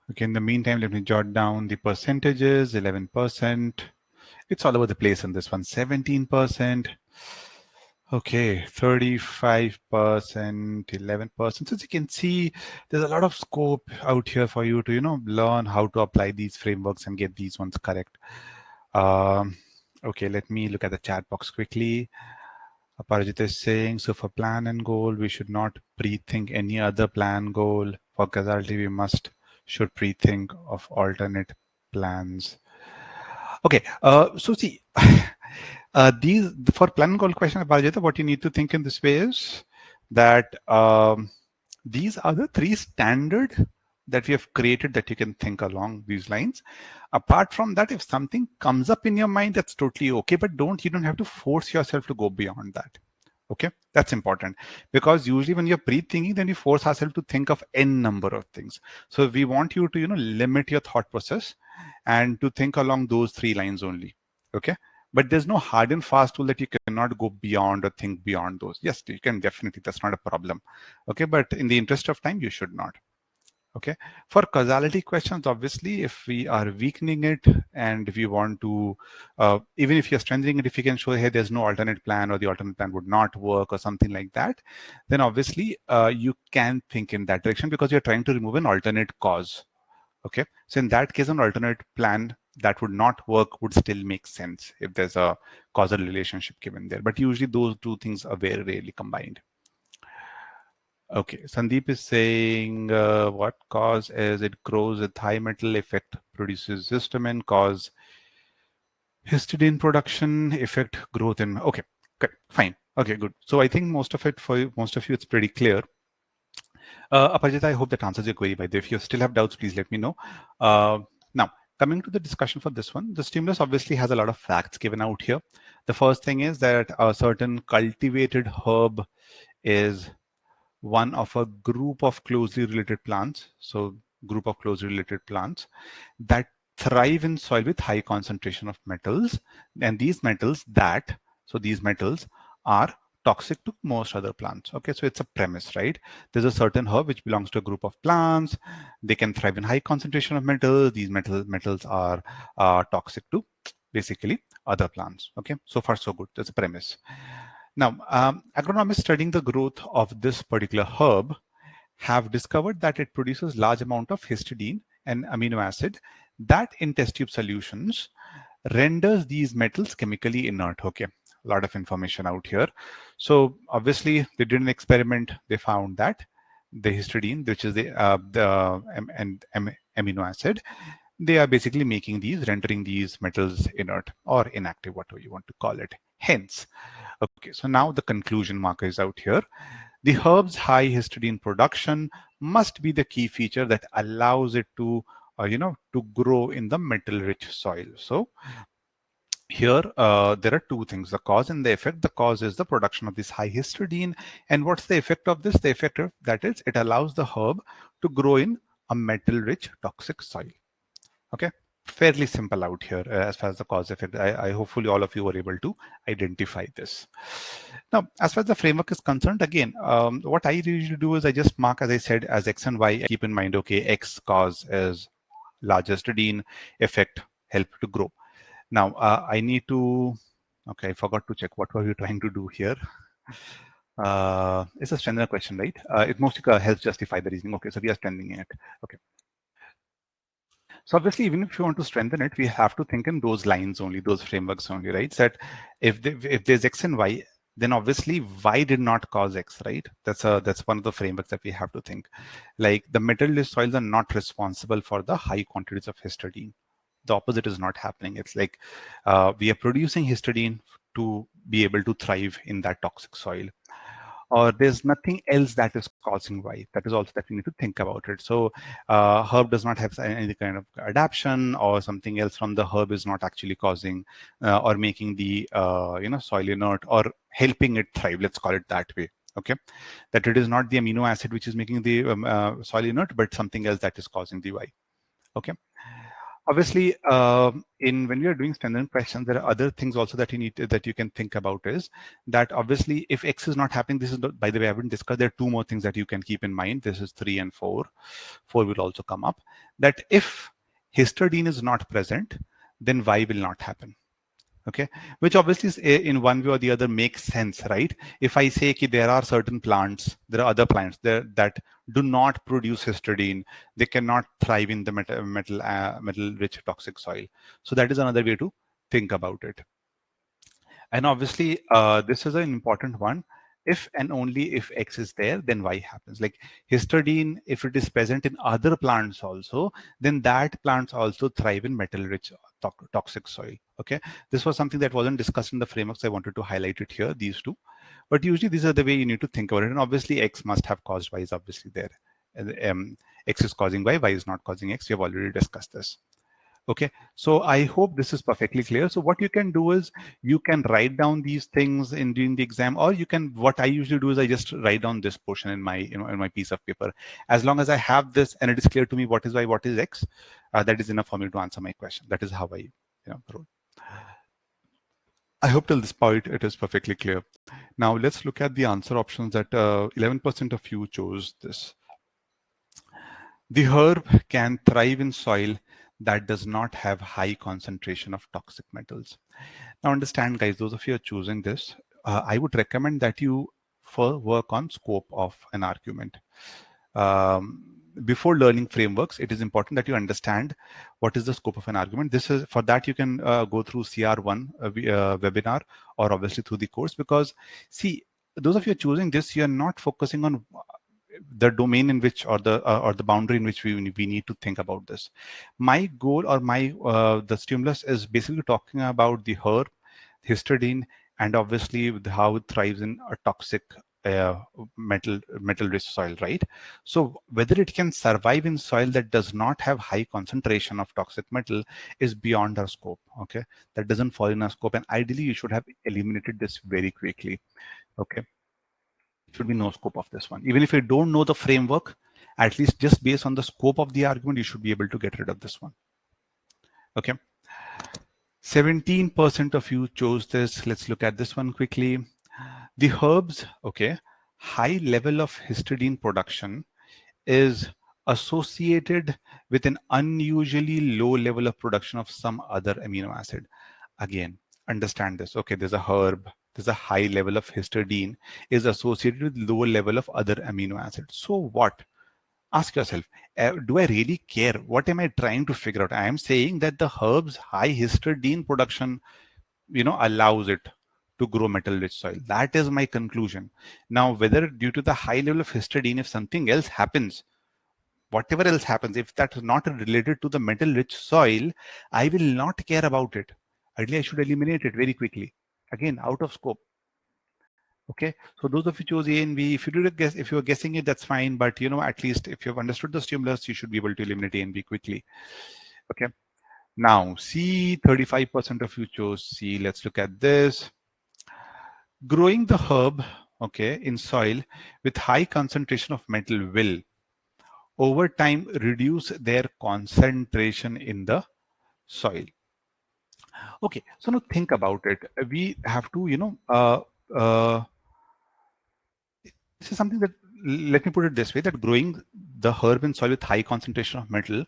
Okay, in the meantime, let me jot down the percentages. 11%. It's all over the place on this one. 17%. Okay, 35%, 11%. So as you can see, there's a lot of scope out here for you to, learn how to apply these frameworks and get these ones correct. Okay, let me look at the chat box quickly. Aparajita is saying, so for plan and goal, we should not pre-think any other plan goal. For causality, we should pre-think of alternate plans. Okay, so see, these for plan and goal question, Aparajita, what you need to think in this way is that these are the three standard that we have created that you can think along these lines. Apart from that, if something comes up in your mind, that's totally okay, but you don't have to force yourself to go beyond that. Okay, that's important, because usually when you're pre-thinking, then we force ourselves to think of n number of things. So we want you to limit your thought process and to think along those three lines only. Okay, but there's no hard and fast rule that you cannot go beyond or think beyond those. Yes, you can definitely, that's not a problem. Okay, but in the interest of time, you should not. Okay, for causality questions, obviously, if we are weakening it and if you want to, even if you're strengthening it, if you can show, hey, there's no alternate plan or the alternate plan would not work or something like that, then obviously you can think in that direction because you're trying to remove an alternate cause. Okay, so in that case, an alternate plan that would not work would still make sense if there's a causal relationship given there. But usually those two things are very rarely combined. Okay, Sandeep is saying what cause is it grows with high metal effect produces histamine, cause histidine production, effect growth in. Okay, good, fine. Okay, good. So I think most of it for you, most of you, it's pretty clear. Apajita, I hope that answers your query. By the way, if you still have doubts, please let me know. Now, coming to the discussion for this one, the stimulus obviously has a lot of facts given out here. The first thing is that a certain cultivated herb is one of a group of closely related plants. So group of closely related plants that thrive in soil with high concentration of metals. And these metals are toxic to most other plants. Okay, so it's a premise, right? There's a certain herb which belongs to a group of plants. They can thrive in high concentration of metals. These metals are toxic to basically other plants. Okay, so far so good. That's a premise. Now, agronomists studying the growth of this particular herb have discovered that it produces large amount of histidine, an amino acid that in test tube solutions renders these metals chemically inert. Okay, a lot of information out here. So obviously they did an experiment. They found that the histidine, which is the amino acid, they are basically making these, rendering these metals inert or inactive, whatever you want to call it. Hence, okay, so now the conclusion marker is out here. The herb's high histidine production must be the key feature that allows it to, to grow in the metal-rich soil. So here, there are two things, the cause and the effect. The cause is the production of this high histidine. And what's the effect of this? The effect of that is it allows the herb to grow in a metal-rich toxic soil. Okay, fairly simple out here as far as the cause effect. I hopefully all of you were able to identify this. Now, as far as the framework is concerned, again, what I usually do is I just mark, as I said, as X and Y. Keep in mind, okay, X cause is larger histidine, effect help to grow. Now, I need to, okay, I forgot to check what were you trying to do here. It's a strengthener question, right? It mostly helps justify the reasoning. Okay, so we are strengthening it. Okay. So obviously, even if you want to strengthen it, we have to think in those lines only, those frameworks only, right? That if there's X and Y, then obviously Y did not cause X, right? That's one of the frameworks that we have to think. Like the metal-rich soils are not responsible for the high quantities of histidine. The opposite is not happening. It's like we are producing histidine to be able to thrive in that toxic soil, or there's nothing else that is causing Y. That is also that we need to think about it. So herb does not have any kind of adaptation, or something else from the herb is not actually causing or making the soil inert or helping it thrive. Let's call it that way. Okay, that it is not the amino acid which is making the soil inert, but something else that is causing the Y. Okay. Obviously, in when we are doing standard questions, there are other things also that that you can think about, is that obviously if X is not happening, this is not, by the way, I haven't discussed. There are two more things that you can keep in mind. This is 3 and 4. 4 will also come up. That if histidine is not present, then Y will not happen. Okay, which obviously is in one way or the other makes sense, right? If I say that there are certain plants, there are other plants there that do not produce histidine, they cannot thrive in the metal rich toxic soil. So that is another way to think about it. And obviously, this is an important one. If and only if X is there, then Y happens. Like histidine, if it is present in other plants also, then that plants also thrive in metal-rich toxic soil. Okay, this was something that wasn't discussed in the frameworks. I wanted to highlight it here, these two. But usually these are the way you need to think about it. And obviously X must have caused Y is obviously there. X is causing Y, Y is not causing X. We have already discussed this. Okay, so I hope this is perfectly clear. So what you can do is you can write down these things in during the exam, or you can, what I usually do is I just write down this portion in my in my piece of paper. As long as I have this and it is clear to me what is Y, what is X, that is enough for me to answer my question. That is how I roll. I hope till this point it is perfectly clear. Now let's look at the answer options that 11% of you chose this. The herb can thrive in soil that does not have high concentration of toxic metals. Now understand, guys, those of you who are choosing this, I would recommend that you work on scope of an argument. Before learning frameworks, it is important that you understand what is the scope of an argument. This is for that you can go through CR1 webinar, or obviously through the course, because see, those of you choosing this, you're not focusing on the domain in which, or the boundary in which we need to think about this. My goal, or my the stimulus is basically talking about the herb, histidine, and obviously how it thrives in a toxic metal rich soil, right? So whether it can survive in soil that does not have high concentration of toxic metal is beyond our scope. Okay, that doesn't fall in our scope, and ideally you should have eliminated this very quickly. Okay, should be no scope of this one. Even if you don't know the framework, at least just based on the scope of the argument, you should be able to get rid of this one. Okay. 17% of you chose this. Let's look at this one quickly. The herbs, okay, high level of histidine production is associated with an unusually low level of production of some other amino acid. Again, understand this. Okay, there's a herb, there's a high level of histidine is associated with lower level of other amino acids. So what? Ask yourself, do I really care? What am I trying to figure out? I am saying that the herb's high histidine production, allows it to grow metal rich soil. That is my conclusion. Now, whether due to the high level of histidine, if something else happens, whatever else happens, if that is not related to the metal rich soil, I will not care about it. Ideally, I should eliminate it very quickly. Again, out of scope. Okay, so those of you chose A and B, if you did a guess, if you were guessing it, that's fine. But at least if you've understood the stimulus, you should be able to eliminate A and B quickly. Okay. Now, C, 35% of you chose C. Let's look at this. Growing the herb, okay, in soil with high concentration of metal will, over time, reduce their concentration in the soil. Okay, so now think about it. We have to, this is something that, let me put it this way, that growing the herb in soil with high concentration of metal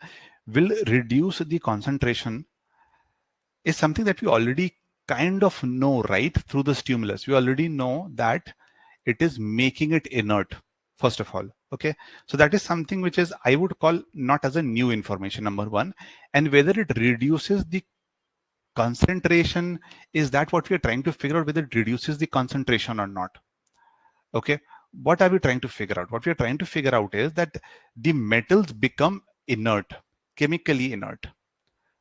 will reduce the concentration is something that we already kind of know, right? Through the stimulus, we already know that it is making it inert first of all. Okay, so that is something which is, I would call, not as a new information, number one. And whether it reduces the concentration, is that what we are trying to figure out, whether it reduces the concentration or not? Okay, what are we trying to figure out? What we are trying to figure out is that the metals become inert, chemically inert.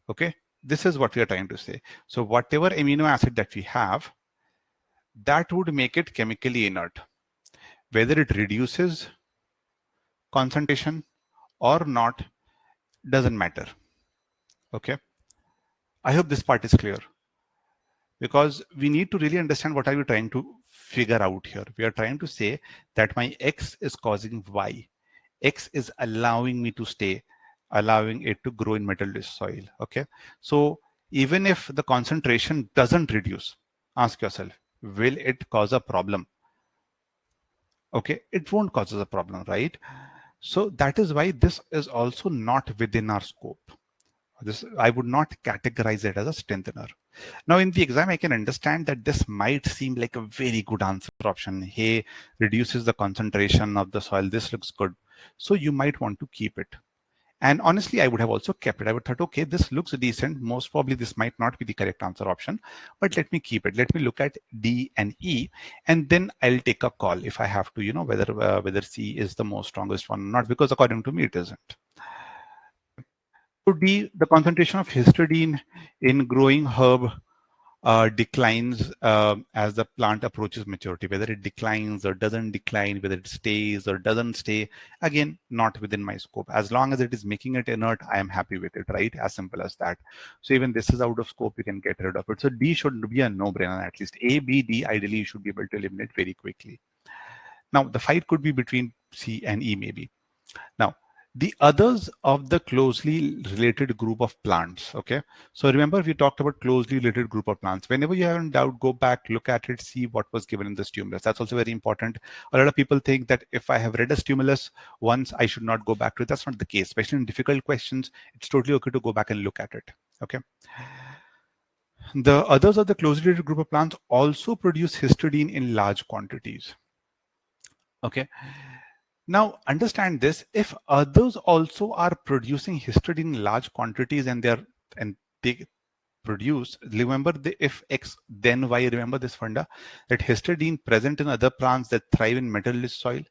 Okay, this is what we are trying to say. So whatever amino acid that we have, that would make it chemically inert. Whether it reduces concentration or not doesn't matter. Okay, I hope this part is clear, because we need to really understand what are we trying to figure out here. We are trying to say that my X is causing Y. X is allowing me to stay, allowing it to grow in metal-rich soil. Okay, so even if the concentration doesn't reduce, ask yourself, will it cause a problem? Okay, it won't cause us a problem, right? So that is why this is also not within our scope. This, I would not categorize it as a strengthener. Now in the exam, I can understand that this might seem like a very good answer option. Hey, reduces the concentration of the soil. This looks good. So you might want to keep it. And honestly, I would have also kept it. I would have thought, okay, this looks decent. Most probably this might not be the correct answer option, but let me keep it. Let me look at D and E, and then I'll take a call if I have to, whether C is the most strongest one, not because according to me it isn't. So D, the concentration of histidine in growing herb declines as the plant approaches maturity. Whether it declines or doesn't decline, whether it stays or doesn't stay, again, not within my scope. As long as it is making it inert, I am happy with it, right? As simple as that. So even this is out of scope, you can get rid of it. So D should be a no-brainer. At least A, B, D, ideally you should be able to eliminate very quickly. Now the fight could be between C and E maybe. Now, the others of the closely related group of plants. Okay, so remember we talked about closely related group of plants. Whenever you have in doubt, go back, look at it, see what was given in the stimulus. That's also very important. A lot of people think that if I have read a stimulus once, I should not go back to it. That's not the case. Especially in difficult questions, it's totally okay to go back and look at it. Okay. The others of the closely related group of plants also produce histidine in large quantities. Okay. Now understand this, if others also are producing histidine in large quantities and they produce, remember the if X then Y, remember this funda, that histidine present in other plants that thrive in metal-rich soil.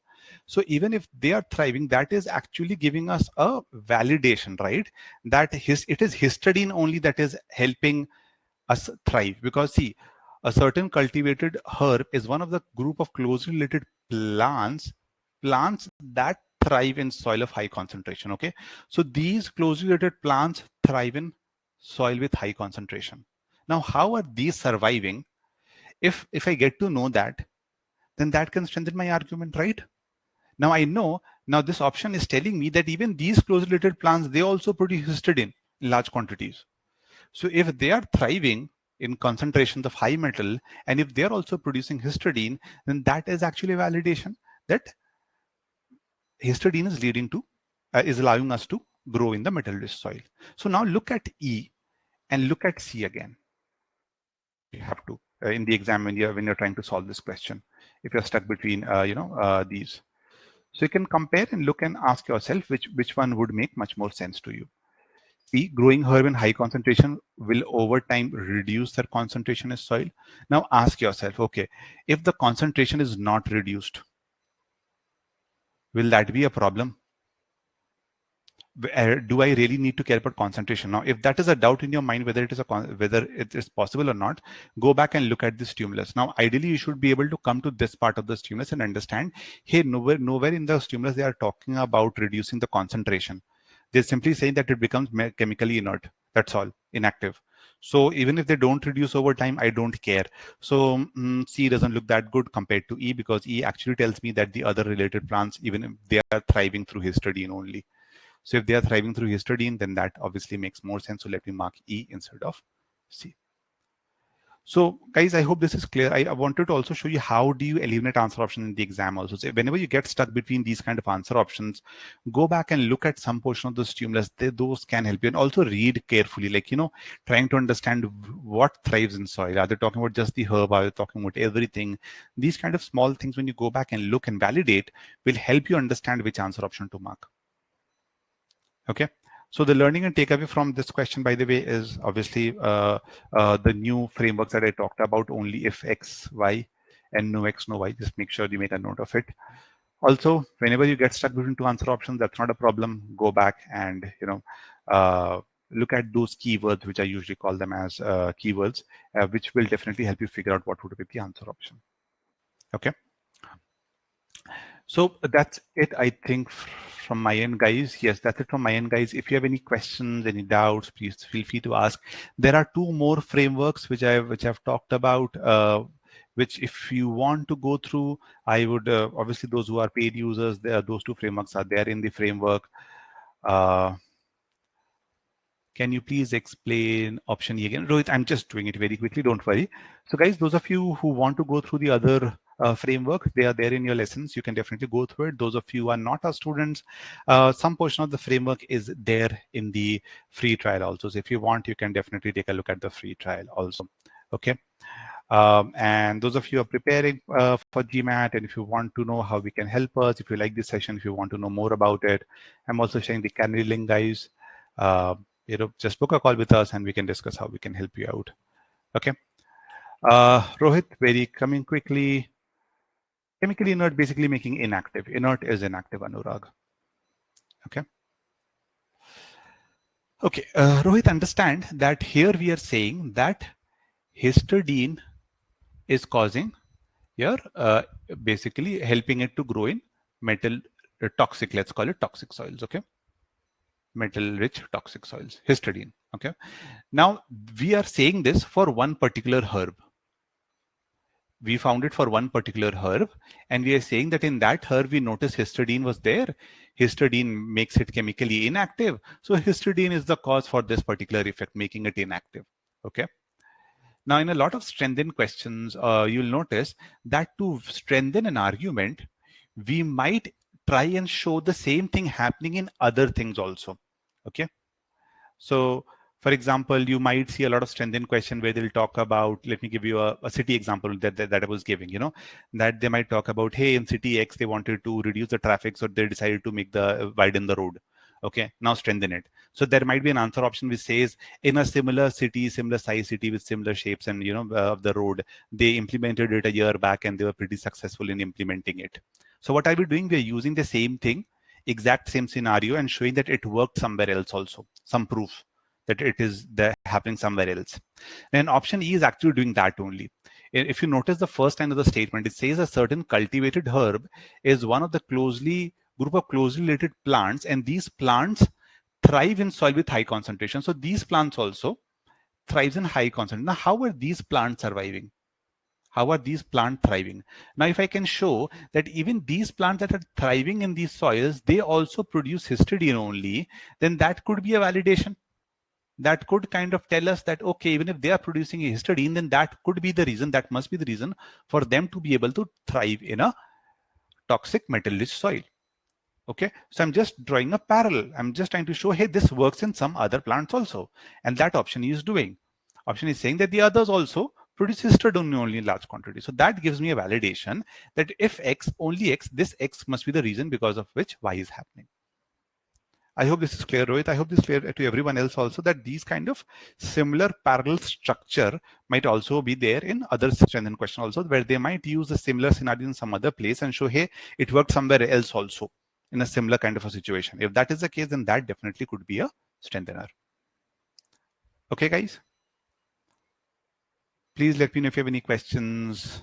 So even if they are thriving, that is actually giving us a validation, right? That it is histidine only that is helping us thrive, because see, a certain cultivated herb is one of the group of closely related plants that thrive in soil of high concentration. Okay, so these closely related plants thrive in soil with high concentration. Now how are these surviving? If I get to know that, then that can strengthen my argument, right? Now I know, now this option is telling me that even these closely related plants, they also produce histidine in large quantities. So if they are thriving in concentrations of high metal, and if they're also producing histidine, then that is actually a validation that histidine is leading to, is allowing us to grow in the metal-rich soil. So now look at E and look at C again. You have to in the exam when you're trying to solve this question. If you're stuck between these, so you can compare and look and ask yourself which one would make much more sense to you. See, growing herb in high concentration will over time reduce their concentration in soil. Now ask yourself, okay, if the concentration is not reduced, will that be a problem? Do I really need to care about concentration? Now, if that is a doubt in your mind, whether it is possible or not, go back and look at the stimulus. Now, ideally, you should be able to come to this part of the stimulus and understand, hey, nowhere in the stimulus they are talking about reducing the concentration. They're simply saying that it becomes chemically inert. That's all, inactive. So even if they don't reduce over time, I don't care. So C doesn't look that good compared to E, because E actually tells me that the other related plants, even if they are thriving through histidine only. So if they are thriving through histidine, then that obviously makes more sense. So let me mark E instead of C. So guys, I hope this is clear. I wanted to also show you how do you eliminate answer option in the exam also. So whenever you get stuck between these kind of answer options, go back and look at some portion of the stimulus. Those can help you. And also read carefully, like, trying to understand what thrives in soil. Are they talking about just the herb? Are they talking about everything? These kind of small things, when you go back and look and validate, will help you understand which answer option to mark. Okay. So the learning and takeaway from this question, by the way, is obviously the new frameworks that I talked about, only if X, Y, and no X, no Y. Just make sure you make a note of it. Also, whenever you get stuck between two answer options, that's not a problem. Go back and, look at those keywords, which I usually call them as keywords, which will definitely help you figure out what would be the answer option. Okay. So that's it, I think, from my end, guys. Yes, that's it from my end, guys. If you have any questions, any doubts, please feel free to ask. There are two more frameworks which I've talked about, which if you want to go through, I would obviously, those who are paid users, those two frameworks are there in the framework. Can you please explain option E again? Rohit, I'm just doing it very quickly, don't worry. So guys, those of you who want to go through the other framework, they are there in your lessons. You can definitely go through it. Those of you who are not our students, some portion of the framework is there in the free trial also. So if you want, you can definitely take a look at the free trial also. Okay. And those of you who are preparing for GMAT, and if you want to know how we can help us, if you like this session, if you want to know more about it, I'm also sharing the Canary link, guys. Just book a call with us and we can discuss how we can help you out. Okay. Rohit, very coming quickly. Chemically inert, basically making inactive. Inert is inactive, Anurag. Okay. Okay. Rohit, understand that here we are saying that histidine is causing here, basically helping it to grow in metal toxic, let's call it toxic soils. Okay. Metal rich toxic soils, histidine. Okay. Now we are saying this for one particular herb. We found it for one particular herb, and we are saying that in that herb we noticed histidine was there. Histidine makes it chemically inactive. So histidine is the cause for this particular effect, making it inactive. Okay. Now, in a lot of strengthen questions, you'll notice that to strengthen an argument, we might try and show the same thing happening in other things also. Okay. So, for example, you might see a lot of strengthen question where they'll talk about, let me give you a city example that I was giving, that they might talk about, hey, in city X, they wanted to reduce the traffic, so they decided to make widen the road. Okay, now strengthen it. So there might be an answer option which says, in a similar city, similar size city with similar shapes and, of the road, they implemented it a year back and they were pretty successful in implementing it. So what are we doing? We're using the same thing, exact same scenario, and showing that it worked somewhere else also, some proof that it is there happening somewhere else. And option E is actually doing that only. If you notice the first line of the statement, it says a certain cultivated herb is one of the group of closely related plants, and these plants thrive in soil with high concentration. So these plants also thrives in high concentration. Now, how are these plants surviving? How are these plants thriving? Now, if I can show that even these plants that are thriving in these soils, they also produce histidine only, then that could be a validation. That could kind of tell us that, okay, even if they are producing a histidine, then that could be the reason, that must be the reason for them to be able to thrive in a toxic metal-rich soil. Okay, so I'm just drawing a parallel. I'm just trying to show, hey, this works in some other plants also. And that option is doing. Option is saying that the others also produce histidine only in large quantity. So that gives me a validation that if X, only X, this X must be the reason because of which Y is happening. I hope this is clear, Rohit. I hope this is clear to everyone else also, that these kind of similar parallel structure might also be there in other strengthen question also, where they might use a similar scenario in some other place and show, hey, it worked somewhere else also in a similar kind of a situation. If that is the case, then that definitely could be a strengthener. Okay, guys? Please let me know if you have any questions.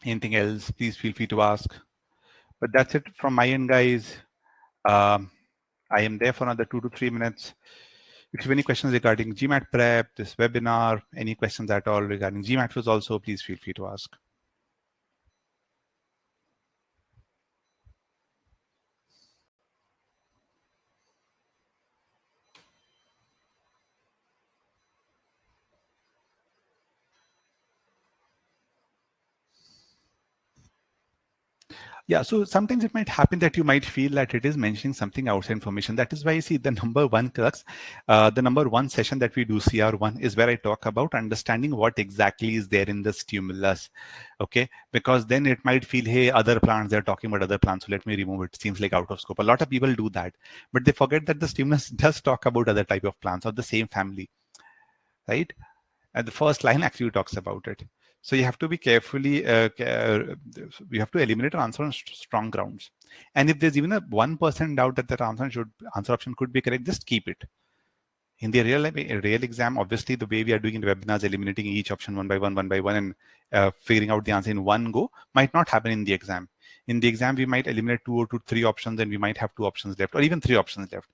Anything else, please feel free to ask. But that's it from my end, guys. I am there for another 2 to 3 minutes. If you have any questions regarding GMAT prep, this webinar, any questions at all regarding GMAT quiz also, please feel free to ask. Yeah, so sometimes it might happen that you might feel that it is mentioning something outside information. That is why you see the number one crux, the number one session that we do, CR1, is where I talk about understanding what exactly is there in the stimulus. Okay, because then it might feel, hey, other plants, they're talking about other plants, so let me remove it. Seems like out of scope. A lot of people do that, but they forget that the stimulus does talk about other type of plants of the same family, right? And the first line actually talks about it. So you have to be carefully, you have to eliminate an answer on strong grounds. And if there's even a 1% doubt that that answer option could be correct, just keep it. In the real exam, obviously the way we are doing in webinars, eliminating each option one by one, and figuring out the answer in one go might not happen in the exam. In the exam, we might eliminate 2 or 3 options, and we might have 2 options left, or even 3 options left.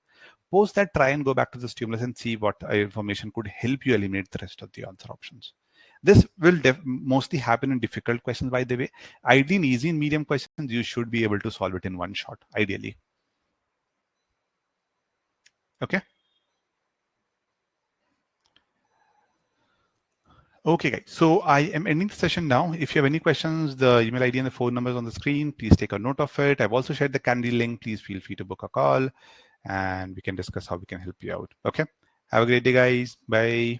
Post that, try and go back to the stimulus and see what information could help you eliminate the rest of the answer options. This will mostly happen in difficult questions, by the way. Ideally, in easy and medium questions, you should be able to solve it in one shot, ideally. Okay. Okay, guys. So I am ending the session now. If you have any questions, the email ID and the phone numbers on the screen, please take a note of it. I've also shared the Candy link. Please feel free to book a call and we can discuss how we can help you out. Okay. Have a great day, guys. Bye.